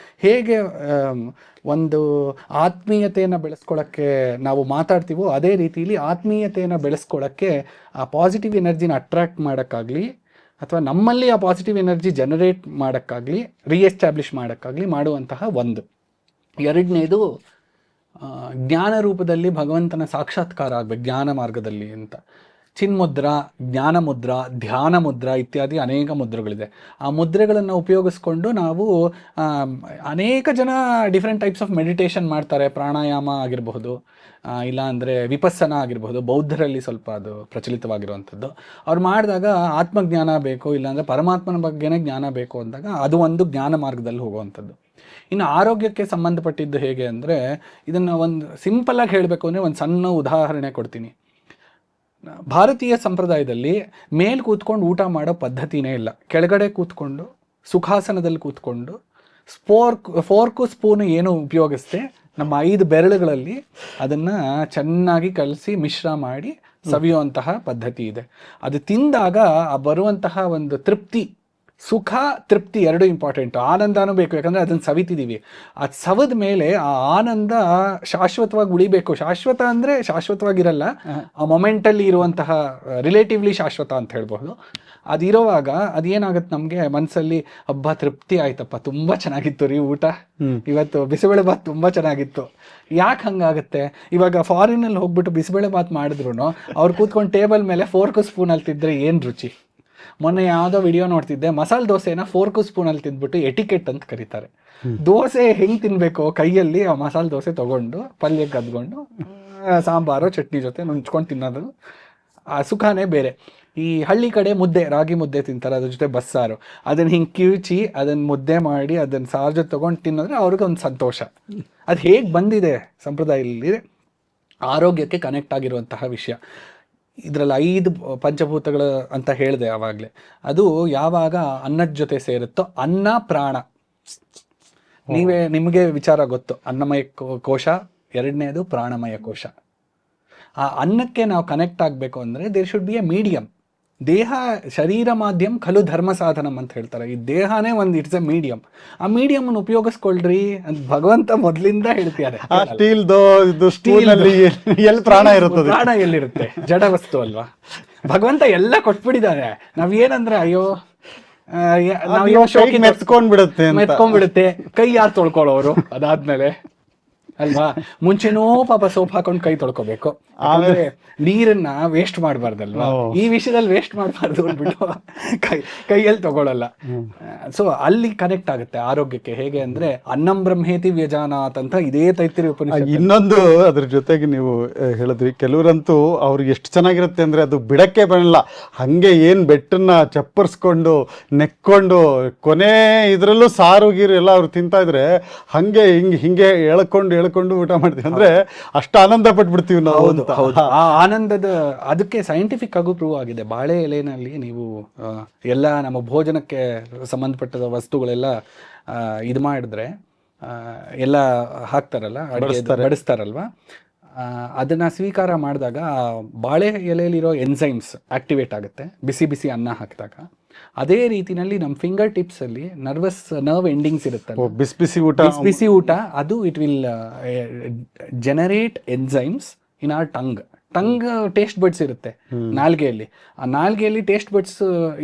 ಹೇಗೆ ಒಂದು ಆತ್ಮೀಯತೆಯನ್ನು ಬೆಳೆಸ್ಕೊಳ್ಳೋಕ್ಕೆ ನಾವು ಮಾತಾಡ್ತೀವೋ, ಅದೇ ರೀತಿಯಲ್ಲಿ ಆತ್ಮೀಯತೆಯನ್ನು ಬೆಳೆಸ್ಕೊಳ್ಳೋಕ್ಕೆ ಆ ಪಾಸಿಟಿವ್ ಎನರ್ಜಿನ ಅಟ್ರ್ಯಾಕ್ಟ್ ಮಾಡೋಕ್ಕಾಗಲಿ, ಅಥವಾ ನಮ್ಮಲ್ಲಿ ಆ ಪಾಸಿಟಿವ್ ಎನರ್ಜಿ ಜನರೇಟ್ ಮಾಡೋಕ್ಕಾಗಲಿ, ರೀಎಸ್ಟಾಬ್ಲಿಷ್ ಮಾಡೋಕ್ಕಾಗಲಿ ಮಾಡುವಂತಹ ಒಂದು. ಎರಡನೇದು, ಜ್ಞಾನ ರೂಪದಲ್ಲಿ ಭಗವಂತನ ಸಾಕ್ಷಾತ್ಕಾರ ಆಗಬೇಕು ಜ್ಞಾನ ಮಾರ್ಗದಲ್ಲಿ ಅಂತ. ಚಿನ್ಮುದ್ರಾ, ಜ್ಞಾನ ಮುದ್ರಾ, ಧ್ಯಾನ ಮುದ್ರಾ ಇತ್ಯಾದಿ ಅನೇಕ ಮುದ್ರೆಗಳಿದೆ. ಆ ಮುದ್ರೆಗಳನ್ನು ಉಪಯೋಗಿಸ್ಕೊಂಡು ನಾವು ಅನೇಕ ಜನ ಡಿಫ್ರೆಂಟ್ ಟೈಪ್ಸ್ ಆಫ್ ಮೆಡಿಟೇಷನ್ ಮಾಡ್ತಾರೆ. ಪ್ರಾಣಾಯಾಮ ಆಗಿರಬಹುದು, ಇಲ್ಲ ಅಂದರೆ ವಿಪಸ್ಸನ ಆಗಿರಬಹುದು, ಬೌದ್ಧರಲ್ಲಿ ಸ್ವಲ್ಪ ಅದು ಪ್ರಚಲಿತವಾಗಿರುವಂಥದ್ದು. ಅವ್ರು ಮಾಡಿದಾಗ ಆತ್ಮಜ್ಞಾನ ಬೇಕು, ಇಲ್ಲಾಂದರೆ ಪರಮಾತ್ಮನ ಬಗ್ಗೆನೇ ಜ್ಞಾನ ಬೇಕು ಅಂದಾಗ ಅದು ಒಂದು ಜ್ಞಾನ ಮಾರ್ಗದಲ್ಲಿ ಹೋಗುವಂಥದ್ದು. ಇನ್ನು ಆರೋಗ್ಯಕ್ಕೆ ಸಂಬಂಧಪಟ್ಟಿದ್ದು ಹೇಗೆ ಅಂದರೆ, ಇದನ್ನು ಒಂದು ಸಿಂಪಲ್ಲಾಗಿ ಹೇಳಬೇಕು ಅಂದರೆ ಒಂದು ಸಣ್ಣ ಉದಾಹರಣೆ ಕೊಡ್ತೀನಿ. ಭಾರತೀಯ ಸಂಪ್ರದಾಯದಲ್ಲಿ ಮೇಲೆ ಕೂತ್ಕೊಂಡು ಊಟ ಮಾಡೋ ಪದ್ಧತಿನೇ ಇಲ್ಲ. ಕೆಳಗಡೆ ಕೂತ್ಕೊಂಡು ಸುಖಾಸನದಲ್ಲಿ ಕೂತ್ಕೊಂಡು ಫೋರ್ಕು ಸ್ಪೂನು ಏನು ಉಪಯೋಗಿಸ್ತೆ ನಮ್ಮ 5 ಬೆರಳುಗಳಲ್ಲಿ ಅದನ್ನು ಚೆನ್ನಾಗಿ ಕಲಸಿ ಮಿಶ್ರ ಮಾಡಿ ಸವಿಯುವಂತಹ ಪದ್ಧತಿ ಇದೆ. ಅದು ತಿಂದಾಗ ಆ ಬರುವಂತಹ ಒಂದು ತೃಪ್ತಿ, ಸುಖ ತೃಪ್ತಿ ಎರಡು ಇಂಪಾರ್ಟೆಂಟು. ಆನಂದನೂ ಬೇಕು, ಯಾಕಂದರೆ ಅದನ್ನು ಸವಿತಿದ್ದೀವಿ. ಅದು ಸವಿದ ಮೇಲೆ ಆ ಆನಂದ ಶಾಶ್ವತವಾಗಿ ಉಳಿಬೇಕು. ಶಾಶ್ವತ ಅಂದರೆ ಶಾಶ್ವತವಾಗಿರಲ್ಲ, ಆ ಮೊಮೆಂಟಲ್ಲಿ ಇರುವಂತಹ ರಿಲೇಟಿವ್ಲಿ ಶಾಶ್ವತ ಅಂತ ಹೇಳ್ಬೋದು. ಅದಿರೋವಾಗ ಅದೇನಾಗುತ್ತೆ, ನಮಗೆ ಮನಸ್ಸಲ್ಲಿ ಹಬ್ಬ ತೃಪ್ತಿ ಆಯ್ತಪ್ಪ, ತುಂಬ ಚೆನ್ನಾಗಿತ್ತು ರೀ ಊಟ, ಇವತ್ತು ಬಿಸಿಬೇಳೆ ಬಾತ್ ತುಂಬ ಚೆನ್ನಾಗಿತ್ತು. ಯಾಕೆ ಹಂಗಾಗುತ್ತೆ? ಇವಾಗ ಫಾರಿನಲ್ಲಿ ಹೋಗ್ಬಿಟ್ಟು ಬಿಸಿಬೇಳೆ ಬಾತ್ ಮಾಡಿದ್ರು ಅವ್ರು ಕೂತ್ಕೊಂಡು ಟೇಬಲ್ ಮೇಲೆ ಫೋರ್ಕು ಸ್ಪೂನಲ್ಲಿ ತಿಂದರೆ ಏನು ರುಚಿ. ಮೊನ್ನೆ ಯಾವುದೋ ವಿಡಿಯೋ ನೋಡ್ತಿದ್ದೆ, ಮಸಾಲೆ ದೋಸೆನ ಫೋರ್ಕು ಸ್ಪೂನಲ್ಲಿ ತಿಂದ್ಬಿಟ್ಟು ಎಟಿಕೆಟ್ ಅಂತ ಕರೀತಾರೆ. ದೋಸೆ ಹೆಂಗೆ ತಿನ್ನಬೇಕು, ಕೈಯಲ್ಲಿ ಆ ಮಸಾಲೆ ದೋಸೆ ತೊಗೊಂಡು ಪಲ್ಯ ಕದ್ಕೊಂಡು ಸಾಂಬಾರು ಚಟ್ನಿ ಜೊತೆ ನುಂಚ್ಕೊಂಡು ತಿನ್ನೋದು ಆ ಸುಖಾನೇ ಬೇರೆ. ಈ ಹಳ್ಳಿ ಕಡೆ ಮುದ್ದೆ, ರಾಗಿ ಮುದ್ದೆ ತಿಂತಾರೆ, ಅದ್ರ ಜೊತೆ ಬಸ್ಸಾರು, ಅದನ್ನು ಹಿಂಗೆ ಕಿವುಚಿ ಅದನ್ನು ಮುದ್ದೆ ಮಾಡಿ ಅದನ್ನು ಸಾರು ಜೊತೆ ತೊಗೊಂಡು ತಿನ್ನೋದ್ರೆ ಅವ್ರಿಗೆ ಒಂದು ಸಂತೋಷ. ಅದು ಹೇಗೆ ಬಂದಿದೆ ಸಂಪ್ರದಾಯದಲ್ಲಿ, ಆರೋಗ್ಯಕ್ಕೆ ಕನೆಕ್ಟ್ ಆಗಿರುವಂತಹ ವಿಷಯ. ಇದರಲ್ಲಿ 5 ಪಂಚಭೂತಗಳು ಅಂತ ಹೇಳಿದೆ ಆವಾಗಲೇ. ಅದು ಯಾವಾಗ ಅನ್ನದ ಜೊತೆ ಸೇರುತ್ತೋ, ಅನ್ನ ಪ್ರಾಣ. ನಿಮಗೆ ವಿಚಾರ ಗೊತ್ತು, ಅನ್ನಮಯ ಕೋಶ, ಎರಡನೇದು ಪ್ರಾಣಮಯ ಕೋಶ. ಆ ಅನ್ನಕ್ಕೆ ನಾವು ಕನೆಕ್ಟ್ ಆಗಬೇಕು ಅಂದರೆ there should be a medium. ದೇಹ ಶರೀರ ಮಾಧ್ಯಮ ಖಲು ಧರ್ಮ ಸಾಧನಂ ಅಂತ ಹೇಳ್ತಾರೆ. ಈ ದೇಹನೇ ಒಂದು ಇಟ್ಸ್ ಎ ಮೀಡಿಯಂ. ಆ ಮೀಡಿಯಮನ್ನು ಉಪಯೋಗಿಸ್ಕೊಳ್ರಿ ಅಂತ ಭಗವಂತ ಮೊದಲಿಂದ ಹೇಳ್ತಿದ್ದಾರೆ. ಪ್ರಾಣ ಇರುತ್ತದೆ, ಪ್ರಾಣ ಎಲ್ಲಿರುತ್ತೆ? ಜಡ ವಸ್ತು ಅಲ್ವಾ. ಭಗವಂತ ಎಲ್ಲ ಕೊಟ್ಬಿಟ್ಟಿದ್ದಾರೆ. ನಾವೇನಂದ್ರೆ ಅಯ್ಯೋ ಮೆತ್ಕೊಂಡ್ಬಿಡುತ್ತೆ, ಕೈ ಯಾರು ತೊಳ್ಕೊಳ್ಳೋರು ಅದಾದ್ಮೇಲೆ ಅಲ್ವಾ? ಮುಂಚೆನೂ ಪಾಪ ಸೋಪ್ ಹಾಕೊಂಡು ಕೈ ತೊಳ್ಕೊಬೇಕು, ಆಮೇಲೆ ನೀರನ್ನ ವೇಸ್ಟ್ ಮಾಡಬಾರ್ದಲ್ವಾ? ಈ ವಿಷಯದಲ್ಲಿ ವೇಸ್ಟ್ ಮಾಡಬಾರ್ದು ಅಂದ್ಬಿಟ್ಟು ಕೈಯಲ್ಲಿ ತಗೊಳ್ಳಲ್ಲ. ಸೊ ಅಲ್ಲಿ ಕನೆಕ್ಟ್ ಆಗುತ್ತೆ ಆರೋಗ್ಯಕ್ಕೆ. ಹೇಗೆ ಅಂದ್ರೆ ಅನ್ನಂ ಬ್ರಹ್ಮೇತಿ ವ್ಯಜಾನಾತ್ ಅಂತ ಇದೇ ತೈತ್ತಿರಿ ಉಪನಿಷತ್. ಇನ್ನೊಂದು ಅದ್ರ ಜೊತೆಗೆ ನೀವು ಹೇಳಿದ್ರಿ, ಕೆಲವರಂತೂ ಅವ್ರಿಗೆ ಎಷ್ಟು ಚೆನ್ನಾಗಿರುತ್ತೆ ಅಂದ್ರೆ ಅದು ಬಿಡಕ್ಕೆ ಬರಲ್ಲ, ಹಂಗೆ ಏನ್ ಬೆಟ್ಟನ್ನ ಚಪ್ಪರ್ಸ್ಕೊಂಡು ನೆಕ್ಕೊಂಡು ಕೊನೆ ಇದ್ರಲ್ಲೂ ಸಾರು ಗೀರು ಎಲ್ಲ ಅವ್ರು ತಿಂತಾ ಇದ್ರೆ ಹಂಗೆ ಹಿಂಗೆ ಎಳ್ಕೊಂಡು ಊಟ ಮಾಡ್ತೀವಿ. ಅಂದ್ರೆ ಅಷ್ಟು ಆನಂದ ಪಟ್ಬಿಡ್ತೀವಿ ನಾವು ಅಂತ. ಆ ಆನಂದದ ಅದಕ್ಕೆ ಸೈಂಟಿಫಿಕ್ ಆಗೂ ಪ್ರೂವ್ ಆಗಿದೆ. ಬಾಳೆ ಎಲೆನಲ್ಲಿ ನೀವು ಎಲ್ಲ ನಮ್ಮ ಭೋಜನಕ್ಕೆ ಸಂಬಂಧಪಟ್ಟ ವಸ್ತುಗಳೆಲ್ಲ ಇದು ಮಾಡಿದ್ರೆ ಎಲ್ಲ ಹಾಕ್ತಾರಲ್ಲ, ಅಡುಗೆ ಬಡಿಸ್ತಾರಲ್ವಾ, ಅದನ್ನ ಸ್ವೀಕಾರ ಮಾಡಿದಾಗ ಬಾಳೆ ಎಲೆಯಲ್ಲಿರೋ ಎನ್ಸೈಮ್ಸ್ ಆಕ್ಟಿವೇಟ್ ಆಗುತ್ತೆ ಬಿಸಿ ಬಿಸಿ ಅನ್ನ ಹಾಕಿದಾಗ. ಅದೇ ರೀತಿನಲ್ಲಿ ನಮ್ಮ ಫಿಂಗರ್ ಟಿಪ್ಸ್ ಅಲ್ಲಿ ನರ್ವ್ ಎಂಡಿಂಗ್ಸ್ ಇರುತ್ತಲ್ಲ, ಬಿಸಿ ಊಟ, ಅದು it will generate enzymes in our tongue taste buds ಇರುತ್ತೆ ನಾಲ್ಗೆಯಲ್ಲಿ. ಆ ನಾಲ್ಗೆಯಲ್ಲಿ taste buds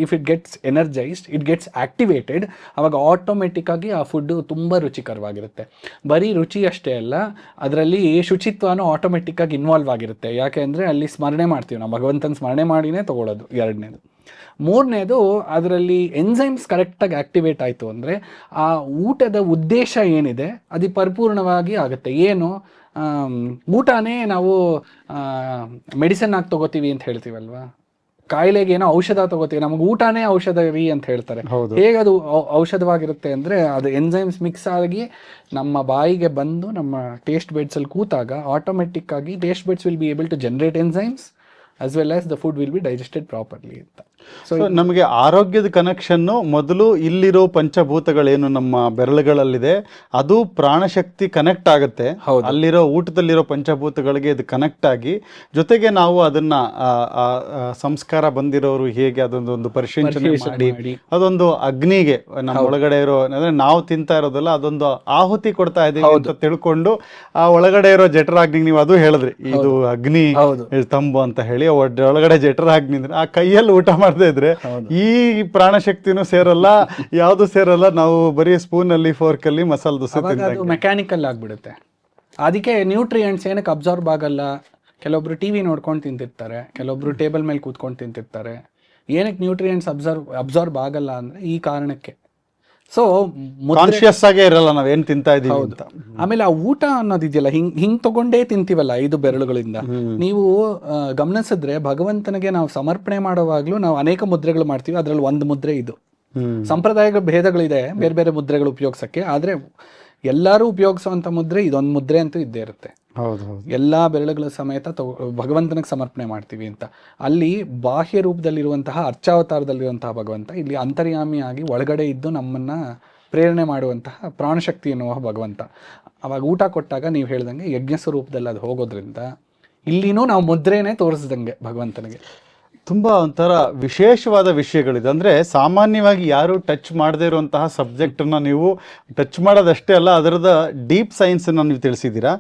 if it gets energised, it gets activated, ಅವಾಗ ಆಟೋಮೆಟಿಕ್ ಆಗಿ ಆ ಫುಡ್ ತುಂಬ ರುಚಿಕರವಾಗಿರುತ್ತೆ. ಬರೀ ರುಚಿ ಅಷ್ಟೇ ಅಲ್ಲ, ಅದರಲ್ಲಿ ಶುಚಿತ್ವನೂ ಆಟೋಮೆಟಿಕ್ ಆಗಿ ಇನ್ವಾಲ್ವ್ ಆಗಿರುತ್ತೆ. ಯಾಕೆ ಅಂದರೆ ಅಲ್ಲಿ ಸ್ಮರಣೆ ಮಾಡ್ತೀವಿ ನಾವು, ಭಗವಂತನ ಸ್ಮರಣೆ ಮಾಡಿನೇ ತಗೊಳ್ಳೋದು. ಎರಡನೇದು. ಮೂರನೇದು, ಅದರಲ್ಲಿ ಎನ್ಸೈಮ್ಸ್ ಕರೆಕ್ಟಾಗಿ ಆಕ್ಟಿವೇಟ್ ಆಯಿತು ಅಂದರೆ ಆ ಊಟದ ಉದ್ದೇಶ ಏನಿದೆ ಅದು ಪರಿಪೂರ್ಣವಾಗಿ ಆಗುತ್ತೆ. ಏನು, ಊಟನೇ ನಾವು ಮೆಡಿಸಿನ್ ಆಗಿ ತಗೋತೀವಿ ಅಂತ ಹೇಳ್ತೀವಲ್ವಾ, ಕಾಯಿಲೆಗೆ ಏನೋ ಔಷಧ ತಗೋತೀವಿ, ನಮಗೆ ಊಟನೇ ಔಷಧವಿ ಅಂತ ಹೇಳ್ತಾರೆ. ಹೇಗೆ ಅದು ಔಷಧವಾಗಿರುತ್ತೆ ಅಂದರೆ ಅದು ಎನ್ಸೈಮ್ಸ್ ಮಿಕ್ಸ್ ಆಗಿ ನಮ್ಮ ಬಾಯಿಗೆ ಬಂದು ನಮ್ಮ ಟೇಸ್ಟ್ ಬೆಡ್ಸಲ್ಲಿ ಕೂತಾಗ ಆಟೋಮೆಟಿಕ್ ಆಗಿ taste buds will be able to generate enzymes as well as the food will be digested properly ಅಂತ. ಸೊ ನಮಗೆ ಆರೋಗ್ಯದ ಕನೆಕ್ಷನ್ನು ಮೊದಲು ಇಲ್ಲಿರೋ ಪಂಚಭೂತಗಳೇನು ನಮ್ಮ ಬೆರಳುಗಳಲ್ಲಿದೆ ಅದು ಪ್ರಾಣಶಕ್ತಿ ಕನೆಕ್ಟ್ ಆಗುತ್ತೆ, ಅಲ್ಲಿರೋ ಊಟದಲ್ಲಿರೋ ಪಂಚಭೂತಗಳಿಗೆ ಇದು ಕನೆಕ್ಟ್ ಆಗಿ, ಜೊತೆಗೆ ನಾವು ಅದನ್ನ ಸಂಸ್ಕಾರ ಬಂದಿರೋರು ಹೇಗೆ ಅದೊಂದು ಪರಿಶೀಲನೆ ಮಾಡಿ ಅದೊಂದು ಅಗ್ನಿಗೆ ನಮ್ಮ ಒಳಗಡೆ ಇರೋ ಅಂದ್ರೆ ನಾವು ತಿಂತಾ ಇರೋದಲ್ಲ ಅದೊಂದು ಆಹುತಿ ಕೊಡ್ತಾ ಇದೀವಿ ಅಂತ ತಿಳ್ಕೊಂಡು ಆ ಒಳಗಡೆ ಇರೋ ಜಠರಾಗ್ನಿಗೆ, ನೀವು ಅದು ಹೇಳಿದ್ರಿ ಇದು ಅಗ್ನಿ ತಂಬು ಅಂತ ಹೇಳಿ, ಒಳಗಡೆ ಜಠರಾಗ್ನಿ ಅಂದ್ರೆ ಆ ಕೈಯಲ್ಲಿ ಊಟ ಮಾಡದೇ ಇದ್ರೆ ಈ ಪ್ರಾಣಶಕ್ತಿನೂ ಸೇರಲ್ಲ, ಯಾವುದು ಸೇರಲ್ಲ, ನಾವು ಬರೀ ಸ್ಪೂನ್ ಅಲ್ಲಿ ಫೋರ್ಕ್ ಅಲ್ಲಿ ಮಸಾಲೆ ದೋಸೆ ಮೆಕ್ಯಾನಿಕಲ್ ಆಗ್ಬಿಡುತ್ತೆ. ಅದಕ್ಕೆ ನ್ಯೂಟ್ರಿಯೆಂಟ್ಸ್ ಏನಕ್ಕೆ ಅಬ್ಸಾರ್ಬ್ ಆಗಲ್ಲ. ಕೆಲವೊಬ್ರು ಟಿವಿ ನೋಡ್ಕೊಂಡು ತಿಂತಿರ್ತಾರೆ, ಕೆಲವೊಬ್ರು ಟೇಬಲ್ ಮೇಲೆ ಕೂತ್ಕೊಂಡು ತಿಂತಿರ್ತಾರೆ. ಏನಕ್ಕೆ ನ್ಯೂಟ್ರಿಯೆಂಟ್ಸ್ ಅಬ್ಸಾರ್ಬ್ ಆಗಲ್ಲ ಅಂದ್ರೆ ಈ ಕಾರಣಕ್ಕೆ. ಸೊ ಕಾನ್ಶಿಯಸ್ ಆಗೇ ಇರಲ್ಲ ನಾವೇನ್ ತಿಂತಾ ಇದೀವಿ ಅಂತ. ಆಮೇಲೆ ಆ ಊಟ ಅನ್ನೋದಿದೆಯಲ್ಲ, ಹಿಂಗ್ ತಗೊಂಡೇ ತಿಂತೀವಲ್ಲ 5 ಬೆರಳುಗಳಿಂದ. ನೀವು ಗಮನಿಸಿದ್ರೆ ಭಗವಂತನಿಗೆ ನಾವು ಸಮರ್ಪಣೆ ಮಾಡುವಾಗ್ಲೂ ನಾವು ಅನೇಕ ಮುದ್ರೆಗಳು ಮಾಡ್ತೀವಿ, ಅದ್ರಲ್ಲಿ ಒಂದು ಮುದ್ರೆ ಇದು. ಸಂಪ್ರದಾಯಗಳ ಭೇದಗಳಿದೆ ಬೇರೆ ಬೇರೆ ಮುದ್ರೆಗಳು ಉಪಯೋಗಿಸಕ್ಕೆ, ಆದ್ರೆ ಎಲ್ಲರೂ ಉಪಯೋಗಿಸುವಂತ ಮುದ್ರೆ ಇದೊಂದು ಮುದ್ರೆ ಅಂತೂ ಇದ್ದೇ ಇರುತ್ತೆ. ಎಲ್ಲಾ ಬೆರಳುಗಳ ಸಮೇತ ಭಗವಂತನಿಗೆ ಸಮರ್ಪಣೆ ಮಾಡ್ತೀವಿ ಅಂತ. ಅಲ್ಲಿ ಬಾಹ್ಯ ರೂಪದಲ್ಲಿರುವಂತಹ ಅರ್ಚಾವತಾರದಲ್ಲಿರುವಂತಹ ಭಗವಂತ ಇಲ್ಲಿ ಅಂತರ್ಯಾಮಿಯಾಗಿ ಒಳಗಡೆ ಇದ್ದು ನಮ್ಮನ್ನ ಪ್ರೇರಣೆ ಮಾಡುವಂತಹ ಪ್ರಾಣಶಕ್ತಿ ಎನ್ನುವ ಭಗವಂತ. ಅವಾಗ ಊಟ ಕೊಟ್ಟಾಗ ನೀವು ಹೇಳ್ದಂಗೆ ಯಜ್ಞ ಸ್ವರೂಪದಲ್ಲಿ ಅದು ಹೋಗೋದ್ರಿಂದ ಇಲ್ಲಿನೂ ನಾವು ಮುದ್ರೆನೇ ತೋರಿಸ್ದಂಗೆ ಭಗವಂತನಿಗೆ. ತುಂಬ ಒಂಥರ ವಿಶೇಷವಾದ ವಿಷಯಗಳಿದೆ. ಅಂದರೆ ಸಾಮಾನ್ಯವಾಗಿ ಯಾರು ಟಚ್ ಮಾಡದೇ ಇರುವಂತಹ ಸಬ್ಜೆಕ್ಟನ್ನು ನೀವು ಟಚ್ ಮಾಡೋದಷ್ಟೇ ಅಲ್ಲ, ಅದರದ ಡೀಪ್ ಸೈನ್ಸನ್ನು ನೀವು ತಿಳಿಸಿದ್ದೀರಾ.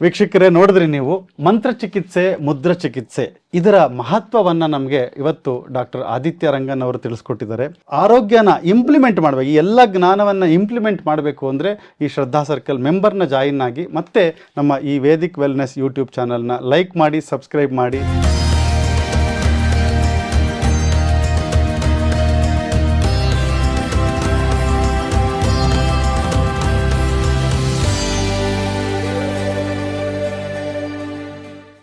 ವೀಕ್ಷಕರೇ, ನೋಡಿದ್ರಿ ನೀವು ಮಂತ್ರ ಚಿಕಿತ್ಸೆ, ಮುದ್ರ ಚಿಕಿತ್ಸೆ, ಇದರ ಮಹತ್ವವನ್ನು ನಮಗೆ ಇವತ್ತು ಡಾಕ್ಟರ್ ಆದಿತ್ಯ ರಂಗನ್ ಅವರು ತಿಳಿಸ್ಕೊಟ್ಟಿದ್ದಾರೆ. ಆರೋಗ್ಯನ ಇಂಪ್ಲಿಮೆಂಟ್ ಮಾಡಬೇಕು, ಈ ಎಲ್ಲ ಜ್ಞಾನವನ್ನು ಇಂಪ್ಲಿಮೆಂಟ್ ಮಾಡಬೇಕು ಅಂದರೆ ಈ ಶ್ರದ್ಧಾ ಸರ್ಕಲ್ ಮೆಂಬರ್ನ ಜಾಯಿನ್ ಆಗಿ, ಮತ್ತೆ ನಮ್ಮ ಈ ವೇದಿಕ್ ವೆಲ್ನೆಸ್ ಯೂಟ್ಯೂಬ್ ಚಾನಲ್ನ ಲೈಕ್ ಮಾಡಿ, ಸಬ್ಸ್ಕ್ರೈಬ್ ಮಾಡಿ.